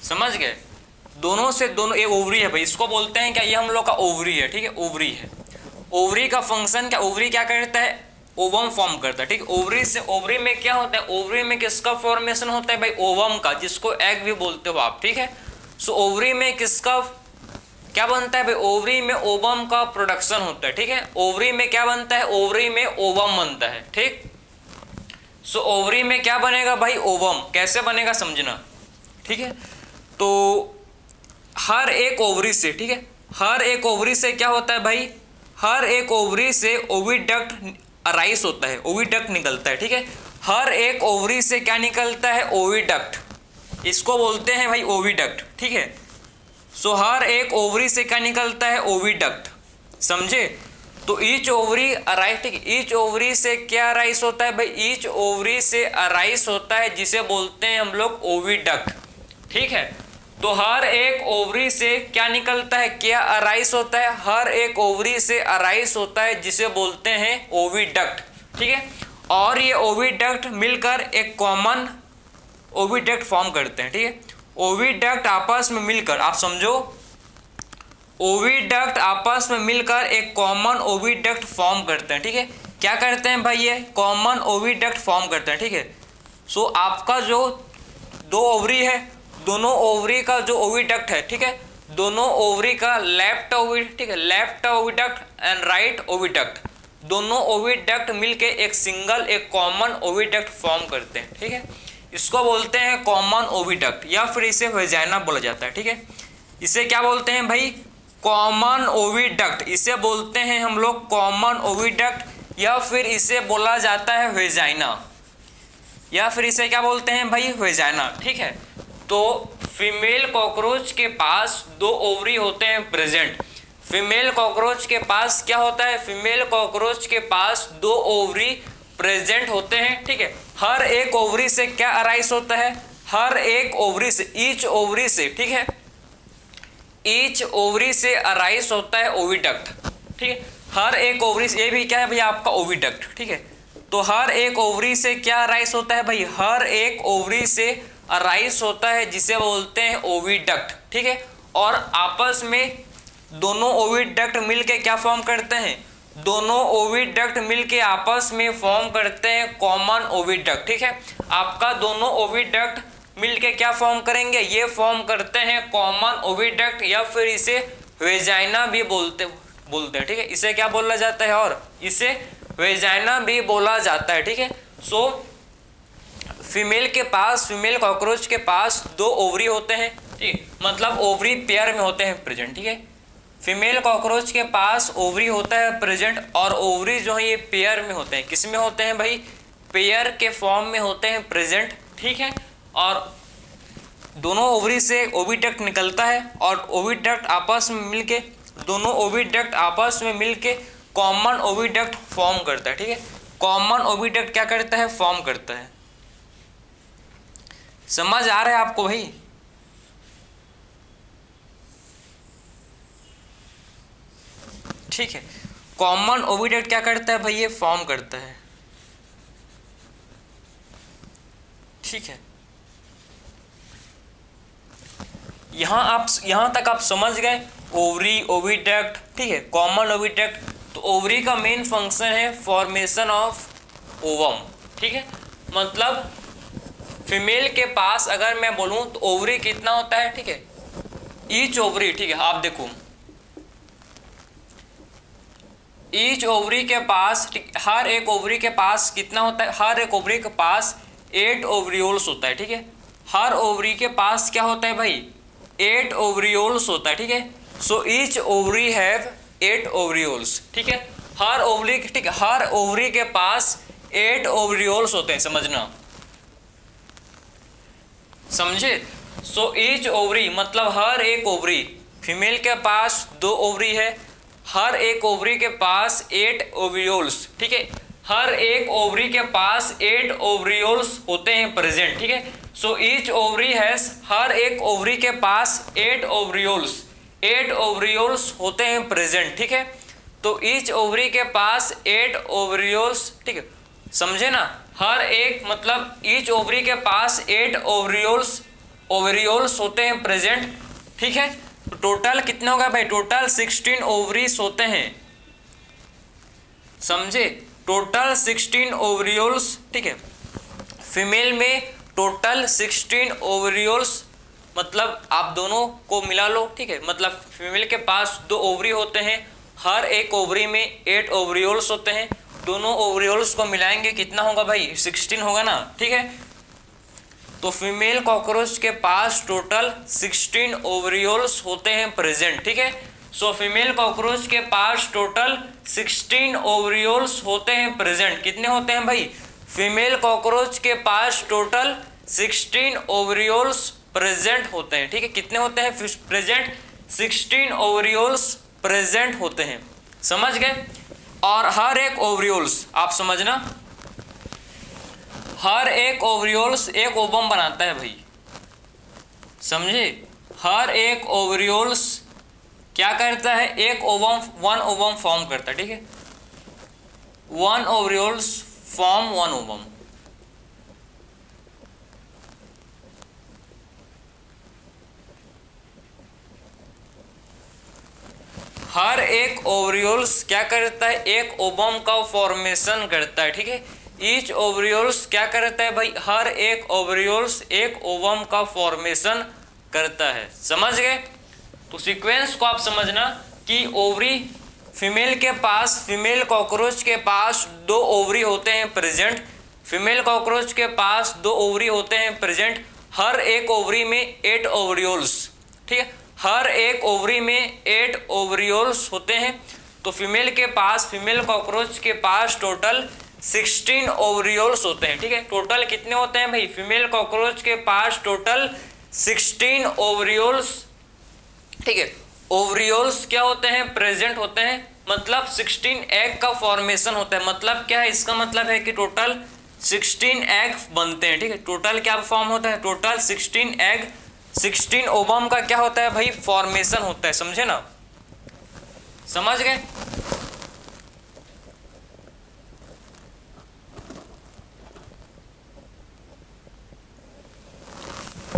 समझ गए? दोनों से दोनों, एक ओवरी है भाई, इसको बोलते हैं क्या, ये हम लोग का ओवरी है, ठीक है, ओवरी है। ओवरी का फंक्शन क्या, ओवरी क्या करता है, ओवम फॉर्म करता है, ठीक है। ओवरी से, ओवरी में क्या होता है, ओवरी में किसका फॉर्मेशन होता है भाई, ओवम का, जिसको एग भी बोलते हो आप, ठीक है। सो ओवरी में किसका क्या बनता है भाई, ओवरी में ओवम का प्रोडक्शन होता है, ठीक है। ओवरी में क्या बनता है, ओवरी में ओवम बनता है, ठीक। सो ओवरी में क्या बनेगा भाई, ओवम। कैसे बनेगा समझना, ठीक है। तो हर एक ओवरी से, ठीक है, हर एक ओवरी से क्या होता है भाई, हर एक ओवरी से ओविडक्ट अराइज होता है, ओविडक्ट निकलता है, ठीक है। हर एक ओवरी से क्या निकलता है, ओविडक्ट, इसको बोलते हैं भाई ओविडक्ट, ठीक है। सो हर एक ओवरी से क्या निकलता है, ओविडक्ट, समझे। तो ईच ओवरी अराइज, ठीक है, ईच ओवरी से क्या अराइज होता है भाई, ईच ओवरी से अराइज होता है, जिसे बोलते हैं हम लोग ओविडक्ट, ठीक है। तो हर एक ओवरी से क्या निकलता है, क्या अराइज होता है, हर एक ओवरी से अराइज होता है, जिसे बोलते हैं ओविडक्ट, ठीक है। और ये ओविडक्ट मिलकर एक कॉमन ओविडक्ट फॉर्म करते हैं, ठीक है। ओविडक्ट आपस में मिलकर, आप समझो, ओविडक्ट आपस में मिलकर एक कॉमन ओविडक्ट फॉर्म करते हैं, ठीक है। क्या करते हैं भाई, ये कॉमन ओविडक्ट फॉर्म करते हैं, ठीक है। सो आपका जो दो ओवरी है, दोनों ओवरी का जो ओविडक्ट है, ठीक है, दोनों ओवरी का लेफ्ट ओविडक्ट, ठीक है, left oviduct and right oviduct, दोनों ओविडक्ट मिलके एक सिंगल, एक कॉमन ओविडक्ट फॉर्म करते हैं, ठीक है। इसको बोलते हैं कॉमन ओविडक्ट, या फिर इसे वेजाइना बोला जाता है, ठीक है। इसे क्या बोलते हैं भाई, कॉमन ओविडक्ट, इसे बोलते हैं हम लोग कॉमन ओविडक्ट, या फिर इसे बोला जाता है वेजाइना, या फिर इसे क्या बोलते हैं भाई, वेजाइना, ठीक है। तो फीमेल कॉकरोच के पास दो ओवरी होते हैं प्रेजेंट। फीमेल कॉकरोच के पास क्या होता है, फीमेल कॉकरोच के पास दो ओवरी प्रेजेंट होते हैं, ठीक है। हर एक ओवरी से क्या अराइज होता है, हर एक ओवरी से, ईच ओवरी से, ठीक है, ईच ओवरी से अराइज होता है ओविडक्ट, ठीक है। हर एक ओवरी से, ये भी क्या है भैया आपका ओविडक्ट, ठीक है। तो हर एक ओवरी से क्या अराइज होता है भाई, हर एक ओवरी से अराइज होता है, जिसे बोलते हैं ओविडक्ट, ठीक है। और आपस में दोनों ओविडक्ट मिलके क्या फॉर्म करते हैं, दोनों ओविडक्ट मिलके आपस में फॉर्म करते हैं कॉमन ओविडक्ट, ठीक है। आपका दोनों ओविडक्ट मिलके क्या फॉर्म करेंगे, ये फॉर्म करते हैं कॉमन ओविडक्ट, या फिर इसे वेजाइना भी बोलते हैं, ठीक है। इसे क्या बोला जाता है, और इसे वेजाइना भी बोला जाता है, ठीक है। सो फीमेल के पास, फीमेल कॉकरोच के पास दो ओवरी होते हैं, ठीक, मतलब ओवरी पेयर में होते हैं प्रेजेंट, ठीक है। फीमेल कॉकरोच के पास ओवरी होता है प्रेजेंट, और ओवरी जो है ये पेयर में होते हैं। किस में होते हैं भाई, पेयर के फॉर्म में होते हैं प्रेजेंट, ठीक है। और दोनों ओवरी से ओविडक्ट निकलता है, और ओविडक्ट आपस में मिलके, दोनों ओविडक्ट आपस में मिलके कॉमन ओविडक्ट फॉर्म करता है, ठीक है। कॉमन ओविडक्ट क्या करता है, फॉर्म करता है। समझ आ रहा है आपको भाई? ठीक है, कॉमन ओविडक्ट क्या करता है भाई, ये फॉर्म करता है, ठीक है। यहां तक आप समझ गए, ओवरी, ओविडक्ट, ठीक है, कॉमन ओविडक्ट। तो ओवरी का मेन फंक्शन है फॉर्मेशन ऑफ ओवम, ठीक है। मतलब फीमेल के पास अगर मैं बोलूं तो ओवरी कितना होता है, ठीक है, ईच ओवरी, ठीक है, आप देखो ईच ओवरी के पास, हर एक ओवरी के पास कितना होता है, हर एक ओवरी के पास 8 ओवरियोल्स होता है, ठीक है। हर ओवरी के पास क्या होता है भाई, 8 ओवरियोल्स होता है, ठीक है। सो ईच ओवरी हैव 8 ओवरियोल्स, ठीक है। हर ओवरी, ठीक है, हर ओवरी के पास 8 ओवरियोल्स होते हैं, समझना, समझे। सो ईच ओवरी मतलब हर एक ओवरी, फीमेल के पास 2 ओवरी है, हर एक ओवरी के पास 8 ओवरियोल्स, ठीक है। हर एक ओवरी के पास 8 ओवरियोल्स होते हैं प्रेजेंट, ठीक है। सो ईच ओवरी हैज, हर एक ओवरी के पास 8 ओवरियोल्स, 8 ओवरियोल्स होते हैं प्रेजेंट, ठीक है। तो ईच ओवरी के पास 8 ओवरियोल्स, ठीक है, समझे ना, हर एक मतलब ईच ओवरी के पास 8 ओवरियोल्स होते हैं प्रेजेंट, ठीक है। तो टोटल कितने होगा भाई, टोटल 16 ओवरीज होते हैं, समझे, टोटल 16 ओवरियोल्स, ठीक है। फीमेल में टोटल 16 ओवरियोल्स, मतलब आप दोनों को मिला लो, ठीक है, मतलब फीमेल के पास 2 ओवरी होते हैं, हर एक ओवरी में 8 ओवरियोल्स होते हैं, दोनों ओवरियोल्स को मिलाएंगे कितना होगा भाई, 16 होगा ना, ठीक है। तो फीमेल कॉकरोच के पास टोटल 16 ओवरियोल्स होते हैं प्रेजेंट, ठीक है। सो फीमेल कॉकरोच के पास टोटल 16 ओवरियोल्स होते हैं प्रेजेंट। कितने होते हैं भाई, फीमेल कॉकरोच के पास टोटल 16 ओवरियोल्स प्रेजेंट होते हैं, ठीक है। कितने होते हैं प्रेजेंट, 16 ओवरियोल्स प्रेजेंट होते हैं, समझ गए। और हर एक ओवरियोल्स आप समझना, हर एक ओवरियोल्स एक ओवम बनाता है भाई, समझे। हर एक ओवरियोल्स क्या करता है, एक ओवम, 1 ओवम फॉर्म करता है, ठीक है। 1 ओवरियोल्स फॉर्म 1 ओवम। हर एक ओवरियोल्स क्या करता है, एक ओवम का फॉर्मेशन करता है, ठीक है। ईच ओवरियोल्स क्या करता है भाई, हर एक ओवरियोल्स एक ओवम का फॉर्मेशन करता है, समझ गए। तो सीक्वेंस को आप समझना कि ओवरी फीमेल के पास, फीमेल कॉकरोच के पास 2 ओवरी होते हैं प्रेजेंट, फीमेल कॉकरोच के पास 2 ओवरी होते हैं प्रेजेंट, हर एक ओवरी में 8 ओवरियोल्स, ठीक है, हर एक ओवरी में 8 ओवरियोल्स होते हैं। तो फीमेल के पास, फीमेल कॉकरोच के पास टोटल 16 ओवरियोल्स होते हैं, ठीक है। टोटल कितने होते हैं भाई, फीमेल कॉकरोच के पास टोटल 16 ओवरियोल्स, ठीक है। ओवरियोल्स क्या होते हैं, प्रेजेंट होते हैं, मतलब 16 एग का फॉर्मेशन होता है। मतलब क्या है, इसका मतलब है कि टोटल 16 एग बनते हैं, ठीक है। टोटल क्या फॉर्म होता है, टोटल 16 एग, 16 ओवम का क्या होता है भाई, फॉर्मेशन होता है, समझे ना, समझ गए।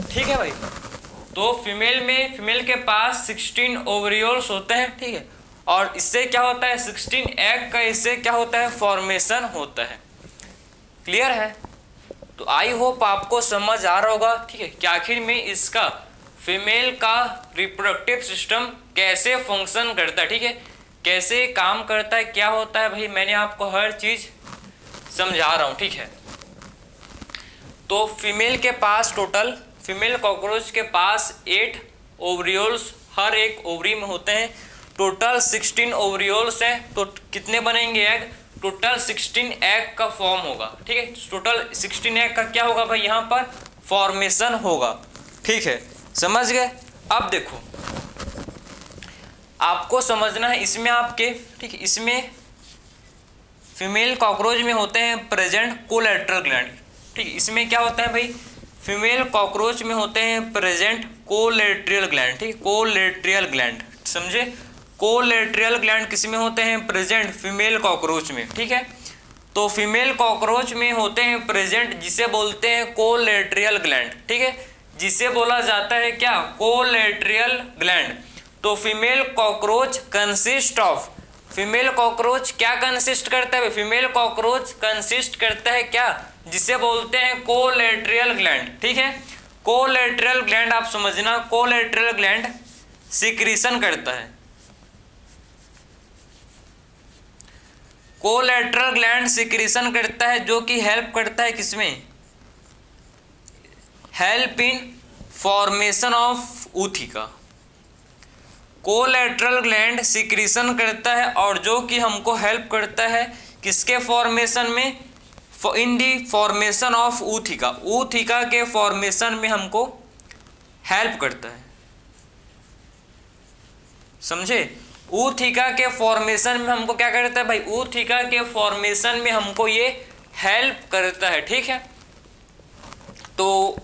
ठीक है भाई। तो फीमेल में, फीमेल के पास 16 ओवरियोल्स होते हैं, ठीक है। और इससे क्या होता है, 16 एग का इससे क्या होता है, फॉर्मेशन होता है। क्लियर है। तो आई होप आपको समझ आ रहा होगा, ठीक है, कि आखिर में इसका फीमेल का रिप्रोडक्टिव सिस्टम कैसे फंक्शन करता है, ठीक है, कैसे काम करता है, क्या होता है भाई, मैंने आपको हर चीज समझा रहा हूँ, ठीक है। तो फीमेल के पास टोटल, फीमेल कॉकरोच के पास 8 ओवरियोल्स हर एक ओवरी में होते हैं, टोटल 16 ओवरियोल्स हैं। तो कितने बनेंगे एग, टोटल 16 एग का फॉर्म होगा, ठीक है। टोटल 16 एग का क्या होगा भाई, यहाँ पर फॉर्मेशन होगा, ठीक है, समझ गए। अब देखो आपको समझना है इसमें आपके, ठीक है, इसमें फीमेल कॉकरोच में होते हैं प्रेजेंट कोलेट्रल ग्लैंड, ठीक है। इसमें क्या होता है भाई, फीमेल कॉकरोच में होते हैं प्रेजेंट कोलेट्रियल ग्लैंड, ठीक है, कोलेट्रियल ग्लैंड, समझे। कोलेट्रियल ग्लैंड किस में होते हैं प्रेजेंट, फीमेल कॉकरोच में, ठीक है। तो फीमेल कॉकरोच में होते हैं प्रेजेंट जिसे बोलते हैं कोलेट्रियल ग्लैंड, ठीक है, जिसे बोला जाता है क्या, कोलेट्रियल ग्लैंड। तो female cockroach consist of, female cockroach क्या कंसिस्ट करता है, फीमेल कॉकरोच कंसिस्ट करता है क्या, जिसे बोलते हैं कोलेट्रियल ग्लैंड, ठीक है। कोलेट्रियल ग्लैंड आप समझना, कोलेट्रियल ग्लैंड सिक्रीशन करता है, कोलेट्रल ग्लैंड सिक्रीशन करता है, जो कि हेल्प करता है किसमें, help in formation of ऊथिका। Collateral gland secretion करता है और जो कि हमको हेल्प करता है किसके फॉर्मेशन में, इन दी फॉर्मेशन ऑफ ऊथिका, ऊथिका के फॉर्मेशन में हमको हेल्प करता है, समझे। ऊथिका के फॉर्मेशन में हमको क्या करता है भाई, ऊथिका के फॉर्मेशन में हमको ये हेल्प करता है, ठीक है। तो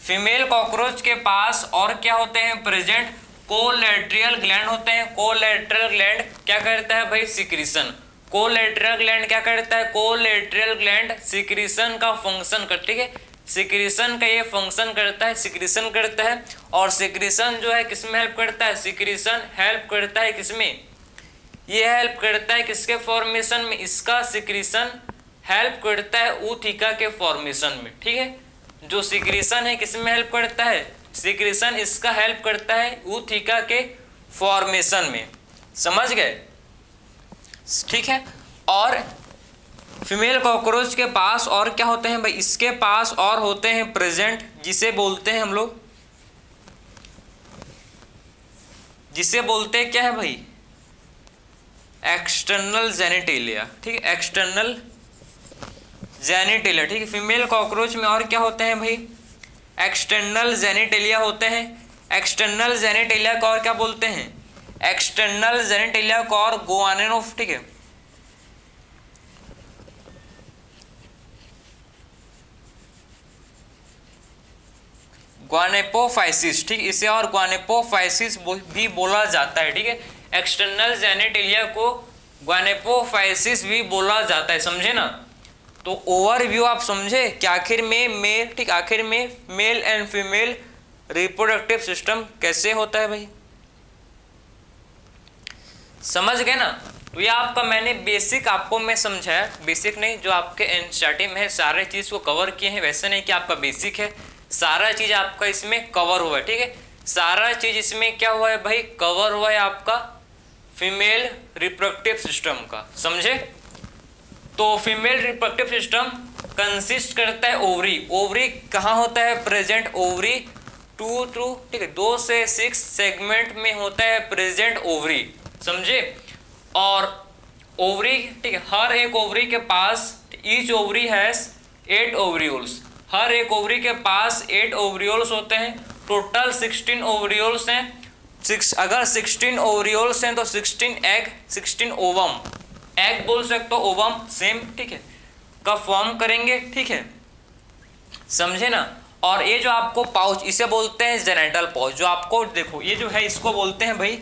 फीमेल कॉकरोच के पास और क्या होते हैं प्रेजेंट, कोलेट्रल ग्लैंड होते हैं। कोलेट्रल ग्लैंड क्या करता है भाई? सिक्रीशन। कोलेट्रल ग्लैंड क्या करता है? कोलेट्रल ग्लैंड सिक्रीशन का फंक्शन करता है। ठीक है, सिक्रीशन का ये फंक्शन करता है, सिक्रीशन करता है। और सिक्रीशन जो है किसमें हेल्प करता है? सिक्रीशन हेल्प करता है किसमें? ये हेल्प करता है किसके फॉर्मेशन में? इसका सिक्रीशन हेल्प करता है ऊथिका के फॉर्मेशन में। ठीक है, जो सिक्रीशन है किसमें हेल्प करता है? सिक्रीशन इसका हेल्प करता है ऊथिका के फॉर्मेशन में। समझ गए? ठीक है। और फीमेल कॉकरोच के पास और क्या होते हैं भाई? इसके पास और होते हैं प्रेजेंट, जिसे बोलते हैं हम लोग, जिसे बोलते हैं क्या है भाई? External genitalia. ठीक है, एक्सटर्नल जेनिटेलिया। ठीक है, फीमेल कॉकरोच में और क्या होते हैं भाई? एक्सटर्नल जेनिटेलिया होते हैं। एक्सटर्नल जेनिटेलिया को और क्या बोलते हैं? एक्सटर्नल जेनिटेलिया को और गुआनेनोफ। ठीक है, ग्वानेपोफाइसिस। ठीक, इसे और ग्वानेपोफाइसिस भी बोला जाता है। ठीक है, एक्सटर्नल जेनिटेलिया को ग्वानेपोफाइसिस भी बोला जाता है। समझे ना? तो ओवरव्यू आप समझे कि आखिर में मेल, ठीक, आखिर में male and female reproductive system कैसे होता है भाई? समझ गए ना? तो ये आपका मैंने बेसिक आपको मैं समझाया, बेसिक नहीं जो आपके एनसीईआरटी में है, सारे चीज को कवर किए हैं। वैसे नहीं कि आपका बेसिक है, सारा चीज आपका इसमें कवर हुआ है। ठीक है, सारा चीज इसमें क्या हुआ है भाई? कवर हुआ है आपका फीमेल रिप्रोडक्टिव सिस्टम का। समझे? तो फीमेल रिप्रोडक्टिव सिस्टम कंसिस्ट करता है ओवरी। ओवरी कहाँ होता है प्रेजेंट? ओवरी 2 to, ठीक है, 2 से 6 सेगमेंट में होता है प्रेजेंट ओवरी। समझे? और ओवरी, ठीक है, हर एक ओवरी के पास, ईच ओवरी हैज 8 ओवरियोल्स। हर एक ओवरी के पास 8 ओवरियोल्स होते हैं। टोटल 16 ओवरियोल्स हैं। अगर 16 ओवरियोल्स हैं तो 16 एग, 16 ओवम, एग बोल सकते हो, ओवम सेम, ठीक है, का फॉर्म करेंगे। ठीक है, समझे ना? और ये जो आपको पाउच, इसे बोलते हैं जेनाइटल पाउच। जो आपको देखो ये जो है इसको बोलते हैं भाई,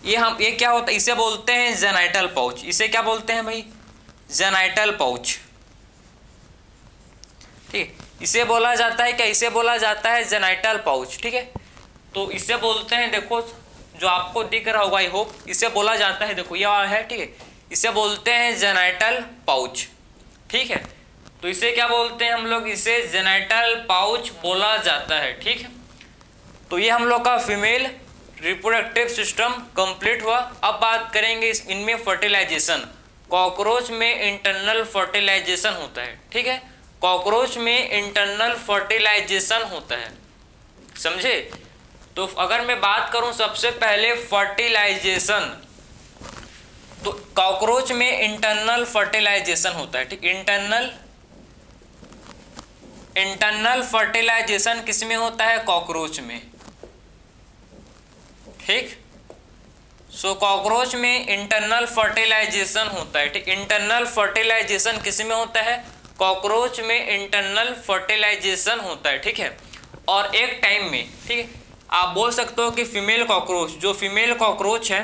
ये क्या होता है? इसे बोलते हैं जेनाइटल पाउच। इसे क्या बोलते हैं भाई? Genital pouch. ठीक, इसे बोला जाता है क्या? इसे बोला जाता है जेनाइटल पाउच। ठीक है, तो इसे बोलते हैं, देखो जो आपको दिख रहा होगा, आई होप, इसे बोला जाता है, देखो ये है, ठीक है, इसे बोलते हैं जेनाइटल पाउच। ठीक है, तो इसे क्या बोलते हैं हम लोग? इसे जेनाइटल पाउच बोला जाता है। ठीक है, तो ये हम लोग का फीमेल रिप्रोडक्टिव सिस्टम कंप्लीट हुआ। अब बात करेंगे इनमें फर्टिलाइजेशन। कॉकरोच में इंटरनल फर्टिलाइजेशन होता है। ठीक है, कॉकरोच में इंटरनल फर्टिलाइजेशन होता है। समझे? तो अगर मैं बात करूं सबसे पहले फर्टिलाइजेशन, तो कॉकरोच में इंटरनल फर्टिलाइजेशन होता है। ठीक, इंटरनल फर्टिलाइजेशन किसमें होता है? कॉकरोच में। ठीक, सो कॉकरोच में इंटरनल फर्टिलाइजेशन होता है। ठीक, इंटरनल फर्टिलाइजेशन किसमें होता है? कॉकरोच में इंटरनल फर्टिलाइजेशन होता है। ठीक है, और एक टाइम में, ठीक है, आप बोल सकते हो कि फीमेल कॉकरोच, जो फीमेल कॉकरोच है,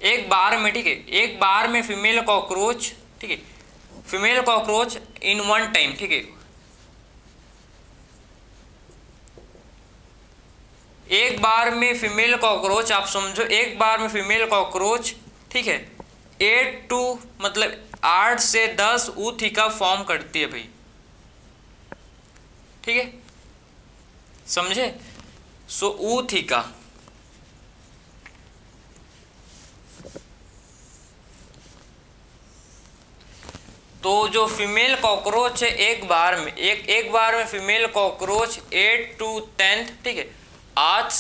एक बार में, ठीक है, एक बार में फीमेल कॉकरोच, ठीक है, female cockroach in one time, ठीक है, एक बार में फीमेल कॉकरोच, आप समझो, एक बार में फीमेल कॉकरोच, ठीक है, 8 से 10 ऊथिका फॉर्म करती है भाई। ठीक है, समझे? सो ऊथिका, तो जो फीमेल कॉकरोच है एक बार में फीमेल कॉकरोच 8 to 10, ठीक है, 8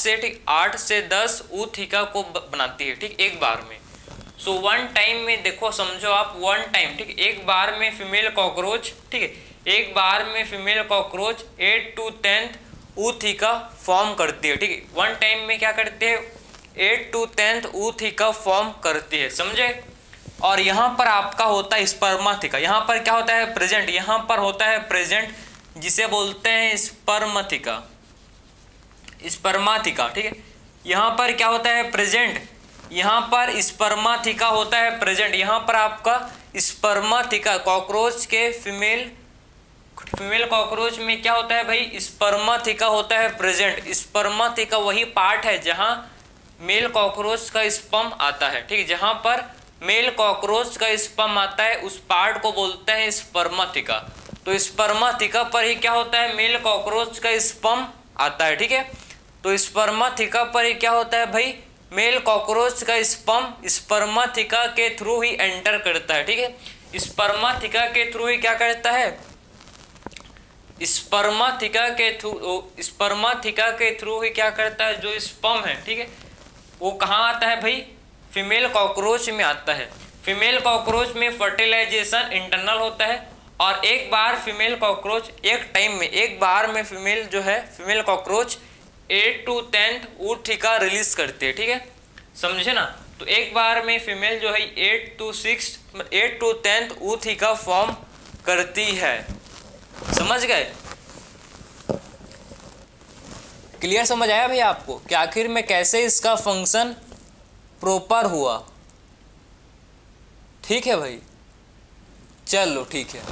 से 10 ऊथिका को बनाती है। ठीक, एक बार में। सो वन टाइम में, देखो समझो आप, वन टाइम, ठीक, एक बार में फीमेल कॉकरोच, ठीक है, एक बार में फीमेल कॉकरोच 8 to 10 ऊथिका फॉर्म करती है। ठीक है, वन टाइम में क्या करती है? 8 to 10 ऊथिका फॉर्म करती है। समझे? और यहाँ पर आपका होता है स्पर्माथिका। यहाँ पर क्या होता है? प्रेजेंट। यहाँ पर होता है प्रेजेंट, जिसे बोलते हैं स्पर्मथिका। स्पर्माथिका, ठीक है। यहाँ पर क्या होता है प्रेजेंट, यहाँ पर स्पर्माथिका होता है प्रेजेंट। यहाँ पर आपका स्पर्माथिका कॉकरोच के फीमेल कॉकरोच में क्या होता है भाई, स्पर्माथिका होता है प्रेजेंट। स्पर्माथिका वही पार्ट है जहाँ मेल कॉकरोच का स्पर्म आता है, ठीक है। जहाँ पर मेल कॉकरोच का स्पर्म आता है उस पार्ट को बोलते हैं स्पर्माथिका। तो स्पर्माथिका पर ही क्या होता है, मेल कॉकरोच का स्पर्म आता है, ठीक है। तो स्पर्माथिका पर ही क्या होता है भाई, मेल कॉकरोच का स्पर्म स्पर्माथिका के थ्रू ही एंटर करता है, ठीक है। स्पर्माथिका के थ्रू ही क्या करता है, स्पर्माथिका के थ्रू ही क्या करता है, जो स्पर्म है, ठीक है, वो कहाँ आता है भाई, फीमेल कॉकरोच में आता है। फीमेल कॉकरोच में फर्टिलाइजेशन इंटरनल होता है और एक बार फीमेल कॉकरोच एक बार में फीमेल जो है फीमेल कॉकरोच 8 to 10 ऊतक रिलीज करते हैं, ठीक है, समझे ना। तो एक बार में फीमेल जो है 8 to 10 ऊतक फॉर्म करती है, समझ गए। क्लियर समझ आया भाई आपको कि आखिर में कैसे इसका फंक्शन प्रॉपर हुआ, ठीक है भाई। चलो ठीक है।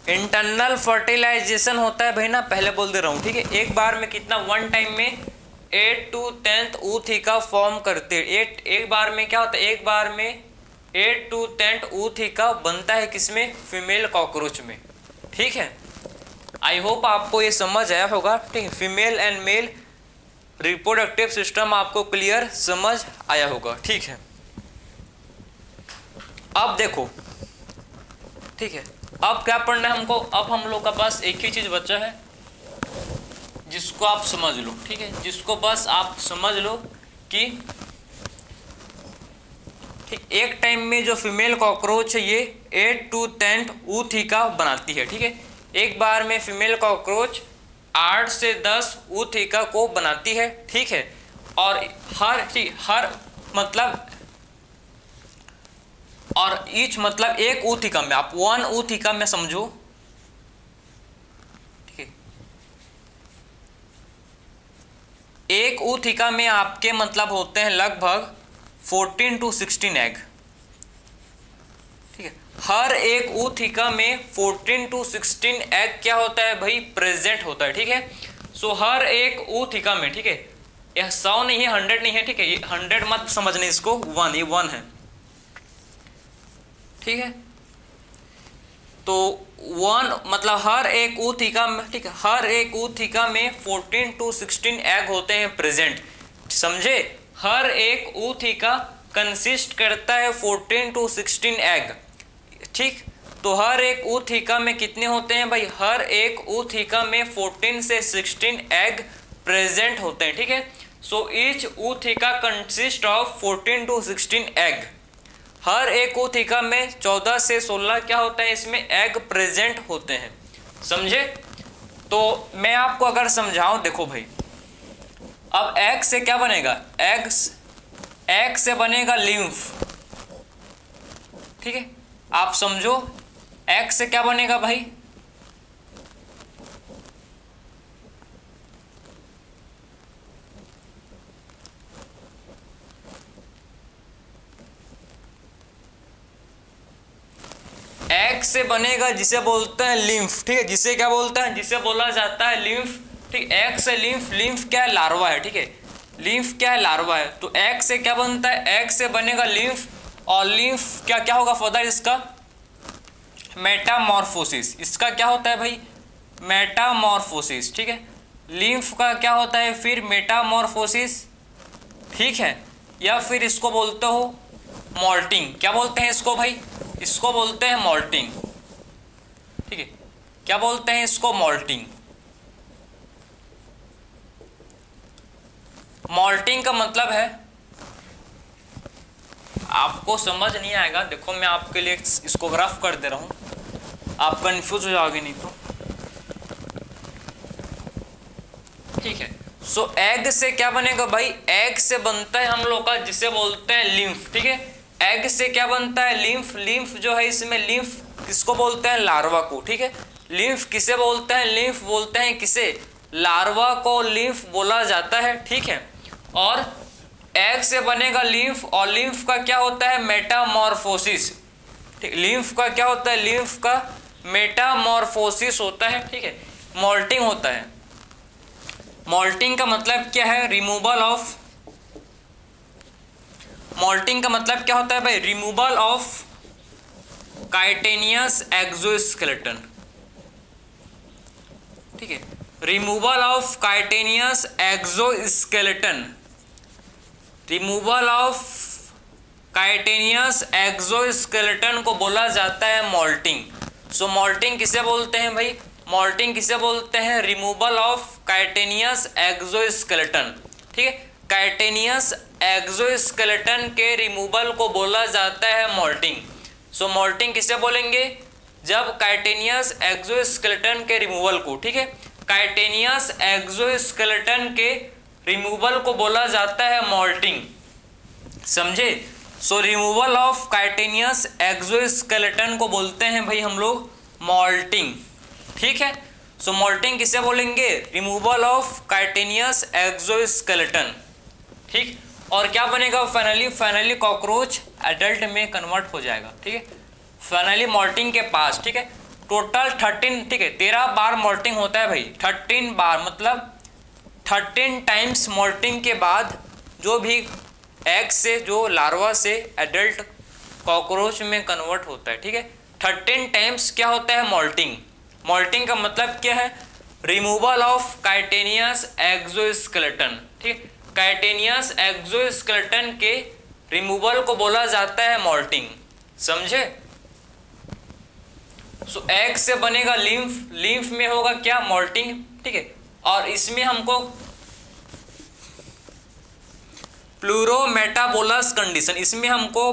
इंटरनल फर्टिलाइजेशन होता है भाई ना, पहले बोल दे रहा हूं, ठीक है। एक बार में कितना, वन टाइम में 8 to 10 ऊतक फॉर्म करते हैं। एक बार में क्या होता है, एक बार में 8 to 10 ऊतक बनता है किसमें, फीमेल कॉकरोच में, ठीक है। आई होप आपको ये समझ आया होगा, ठीक है। Female and male reproductive system आपको क्लियर समझ आया होगा, ठीक है। अब देखो, ठीक है, अब क्या पढ़ना है हमको। अब हम लोग का पास एक ही चीज बचा है जिसको आप समझ लो, ठीक है, जिसको बस आप समझ लो कि ठीक एक टाइम में जो फीमेल कॉकरोच है ये 8 to 10 ऊतक बनाती है, ठीक है। एक बार में फीमेल कॉकरोच 8 से 10 ऊतक को बनाती है, ठीक है। और हर मतलब और ईच मतलब एक ऊतक में, आप 1 ऊतक में समझो, ठीक है। एक ऊतक में आपके मतलब होते हैं लगभग 14 to 16 एग, ठीक है। हर एक ऊतक में 14 to 16 एग क्या होता है भाई, प्रेजेंट होता है, ठीक है। सो हर एक ऊतक में, ठीक है, यह 100 नहीं है, 100 नहीं है, ठीक है, ये 100 मत समझने इसको, 1 ये 1 है, ठीक है। तो 1 मतलब हर एक ऊतक में, ठीक है, हर एक ऊतक में 14 to 16 एग होते हैं प्रेजेंट, समझे। हर एक ऊतक कंसिस्ट करता है 14 to 16 एग, ठीक। तो हर एक ऊतक में कितने होते हैं भाई, हर एक ऊतक में 14 से 16 एग प्रेजेंट होते हैं, ठीक है। सो ईच ऊतक कंसिस्ट ऑफ 14 to 16 एग। हर एक ऊतक में 14 से 16 क्या होता है, इसमें एग प्रेजेंट होते हैं, समझे। तो मैं आपको अगर समझाऊं, देखो भाई, अब एग से क्या बनेगा, एग से बनेगा लिम्फ, ठीक है। आप समझो एग से क्या बनेगा भाई, एग से बनेगा जिसे बोलते हैं लिम्फ, ठीक है। जिसे क्या बोलते हैं, जिसे बोला जाता है लिम्फ, ठीक। एग से लिम्फ क्या है, लार्वा है, ठीक है। लिम्फ क्या है, लार्वा है। तो एग से क्या बनता है, एग से बनेगा लिम्फ, और लिम्फ क्या क्या होगा फर्दर, इसका मेटामॉर्फोसिस। इसका क्या होता है भाई, मेटामॉर्फोसिस, ठीक है। लिम्फ का क्या होता है फिर, मेटामॉर्फोसिस, ठीक है। या फिर इसको बोलते हो मॉल्टिंग, क्या बोलते हैं इसको भाई, इसको बोलते हैं मॉल्टिंग, ठीक है। क्या बोलते हैं इसको, मॉल्टिंग। मॉल्टिंग का मतलब है, आपको समझ नहीं आएगा, देखो मैं आपके लिए इसको ग्राफ कर दे रहा हूं, आप कंफ्यूज हो जाओगे नहीं तो, ठीक है। सो एग से क्या बनेगा भाई, एग से बनता है हम लोग का जिसे बोलते हैं लिम्फ, ठीक है। एग से क्या बनता है, लिम्फ। लिम्फ जो है इसमें लिम्फ किसको बोलते हैं, लार्वा को, ठीक है। लिम्फ किसे बोलते हैं? लिम्फ बोलते हैं किसे? लार्वा को लिम्फ बोला जाता है, ठीक है। और एग से बनेगा लिम्फ, और लिम्फ का क्या होता है? मेटामॉर्फोसिस। ठीक, लिम्फ का क्या होता है? लिम्फ का मेटामॉर्फोसिस होता है, ठीक है। मॉल्टिंग होता है। मॉल्टिंग का मतलब क्या है? रिमूवल ऑफ, मॉल्टिंग का मतलब क्या होता है भाई? रिमूवल ऑफ काइटेनियस एक्सोस्केलेटन, ठीक है। Removal of chitinous exoskeleton, removal of chitinous exoskeleton को बोला जाता है मॉल्टिंग। सो मॉल्टिंग किसे बोलते हैं भाई? मॉल्टिंग किसे बोलते हैं? रिमूवल ऑफ काइटेनियस एक्सोस्केलेटन, ठीक है। काइटेनियस एक्सोस्केलेटन के रिमूवल को बोला जाता है मॉल्टिंग। सो मॉल्टिंग किसे बोलेंगे? जब काइटेनियस एक्सोस्केलेटन के रिमूवल को, ठीक है, काइटेनियस एक्सोस्केलेटन के रिमूवल को बोला जाता है मॉल्टिंग, समझे। सो रिमूवल ऑफ काइटेनियस एक्सोस्केलेटन को बोलते हैं भाई हम लोग मॉल्टिंग, ठीक है। सो मॉल्टिंग किसे बोलेंगे? रिमूवल ऑफ काइटेनियस एक्सोस्केलेटन, ठीक। और क्या बनेगा फाइनली कॉकरोच एडल्ट में कन्वर्ट हो जाएगा, ठीक है। फाइनली मॉल्टिंग के पास, ठीक है, टोटल 13, ठीक है, 13 बार मॉल्टिंग होता है भाई। 13 बार मतलब 13 टाइम्स मॉल्टिंग के बाद जो भी एग से, जो लार्वा से एडल्ट कॉकरोच में कन्वर्ट होता है, ठीक है। 13 टाइम्स क्या होता है? मॉल्टिंग। मॉल्टिंग का मतलब क्या है? रिमूवल ऑफ काइटेनियस एक्सोस्केलेटन, ठीक। काइटेनियस एक्सोस्केलेटन के रिमूवल को बोला जाता है मॉल्टिंग, समझे। सो एग से बनेगा लिम्फ, लिम्फ में होगा क्या? मॉल्टिंग, ठीक है। और इसमें हमको प्लूरोमेटाबोलस कंडीशन, इसमें हमको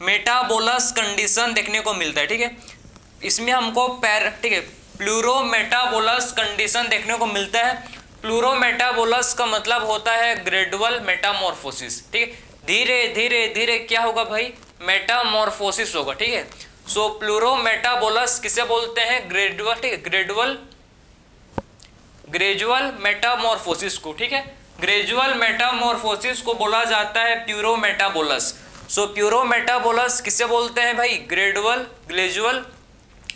मेटाबोलस कंडीशन देखने को मिलता है, ठीक है। इसमें हमको ठीक है, प्लूरोमेटाबोलस कंडीशन देखने को मिलता है। प्लूरोमेटाबोलस का मतलब होता है ग्रेजुअल मेटामॉर्फोसिस, ठीक है। धीरे धीरे धीरे क्या होगा भाई? मेटामॉर्फोसिस होगा, ठीक है। सो प्लूरोमेटाबोलस किसे बोलते हैं? ग्रेजुअल, ठीक है, ग्रेजुअल मेटामॉर्फोसिस को, ठीक है। ग्रेजुअल मेटामॉर्फोसिस को बोला जाता है प्यूरोमेटाबोलस। सो प्यूरोमेटाबोलस किसे बोलते हैं भाई? ग्रेजुअल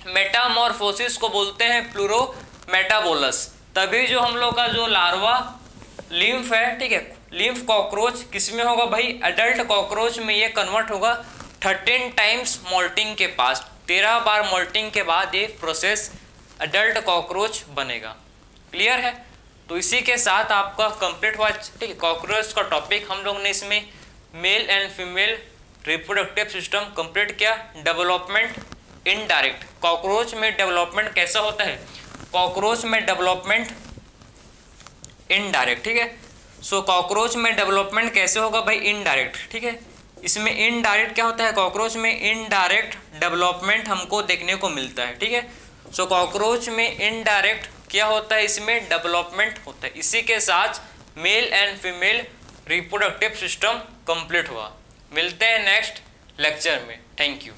मेटामॉर्फोसिस को बोलते हैं प्लूरोमेटाबोलस। तभी जो हम लोग का जो लार्वा लिम्फ है, ठीक है, लिम्फ कॉकरोच किस में होगा भाई? एडल्ट कॉकरोच में ये कन्वर्ट होगा 13 टाइम्स मॉल्टिंग के पास। 13 बार मॉल्टिंग के बाद ये प्रोसेस एडल्ट कॉकरोच बनेगा। क्लियर है? तो इसी के साथ आपका कंप्लीट हुआ, ठीक है, कॉकरोच का टॉपिक। हम लोग ने इसमें male and female reproductive system complete किया। डेवलपमेंट इनडायरेक्ट, कॉकरोच में डेवलपमेंट कैसा होता है? कॉकरोच में डेवलपमेंट इनडायरेक्ट, ठीक है। सो कॉकरोच में डेवलपमेंट कैसे होगा भाई? इनडायरेक्ट, ठीक है। इसमें इनडायरेक्ट क्या होता है? कॉकरोच में इनडायरेक्ट डेवलपमेंट हमको देखने को मिलता है, ठीक है। सो कॉकरोच में इनडायरेक्ट क्या होता है? इसमें डेवलपमेंट होता है। इसी के साथ male and female reproductive system complete हुआ। मिलते हैं नेक्स्ट लेक्चर में। Thank you.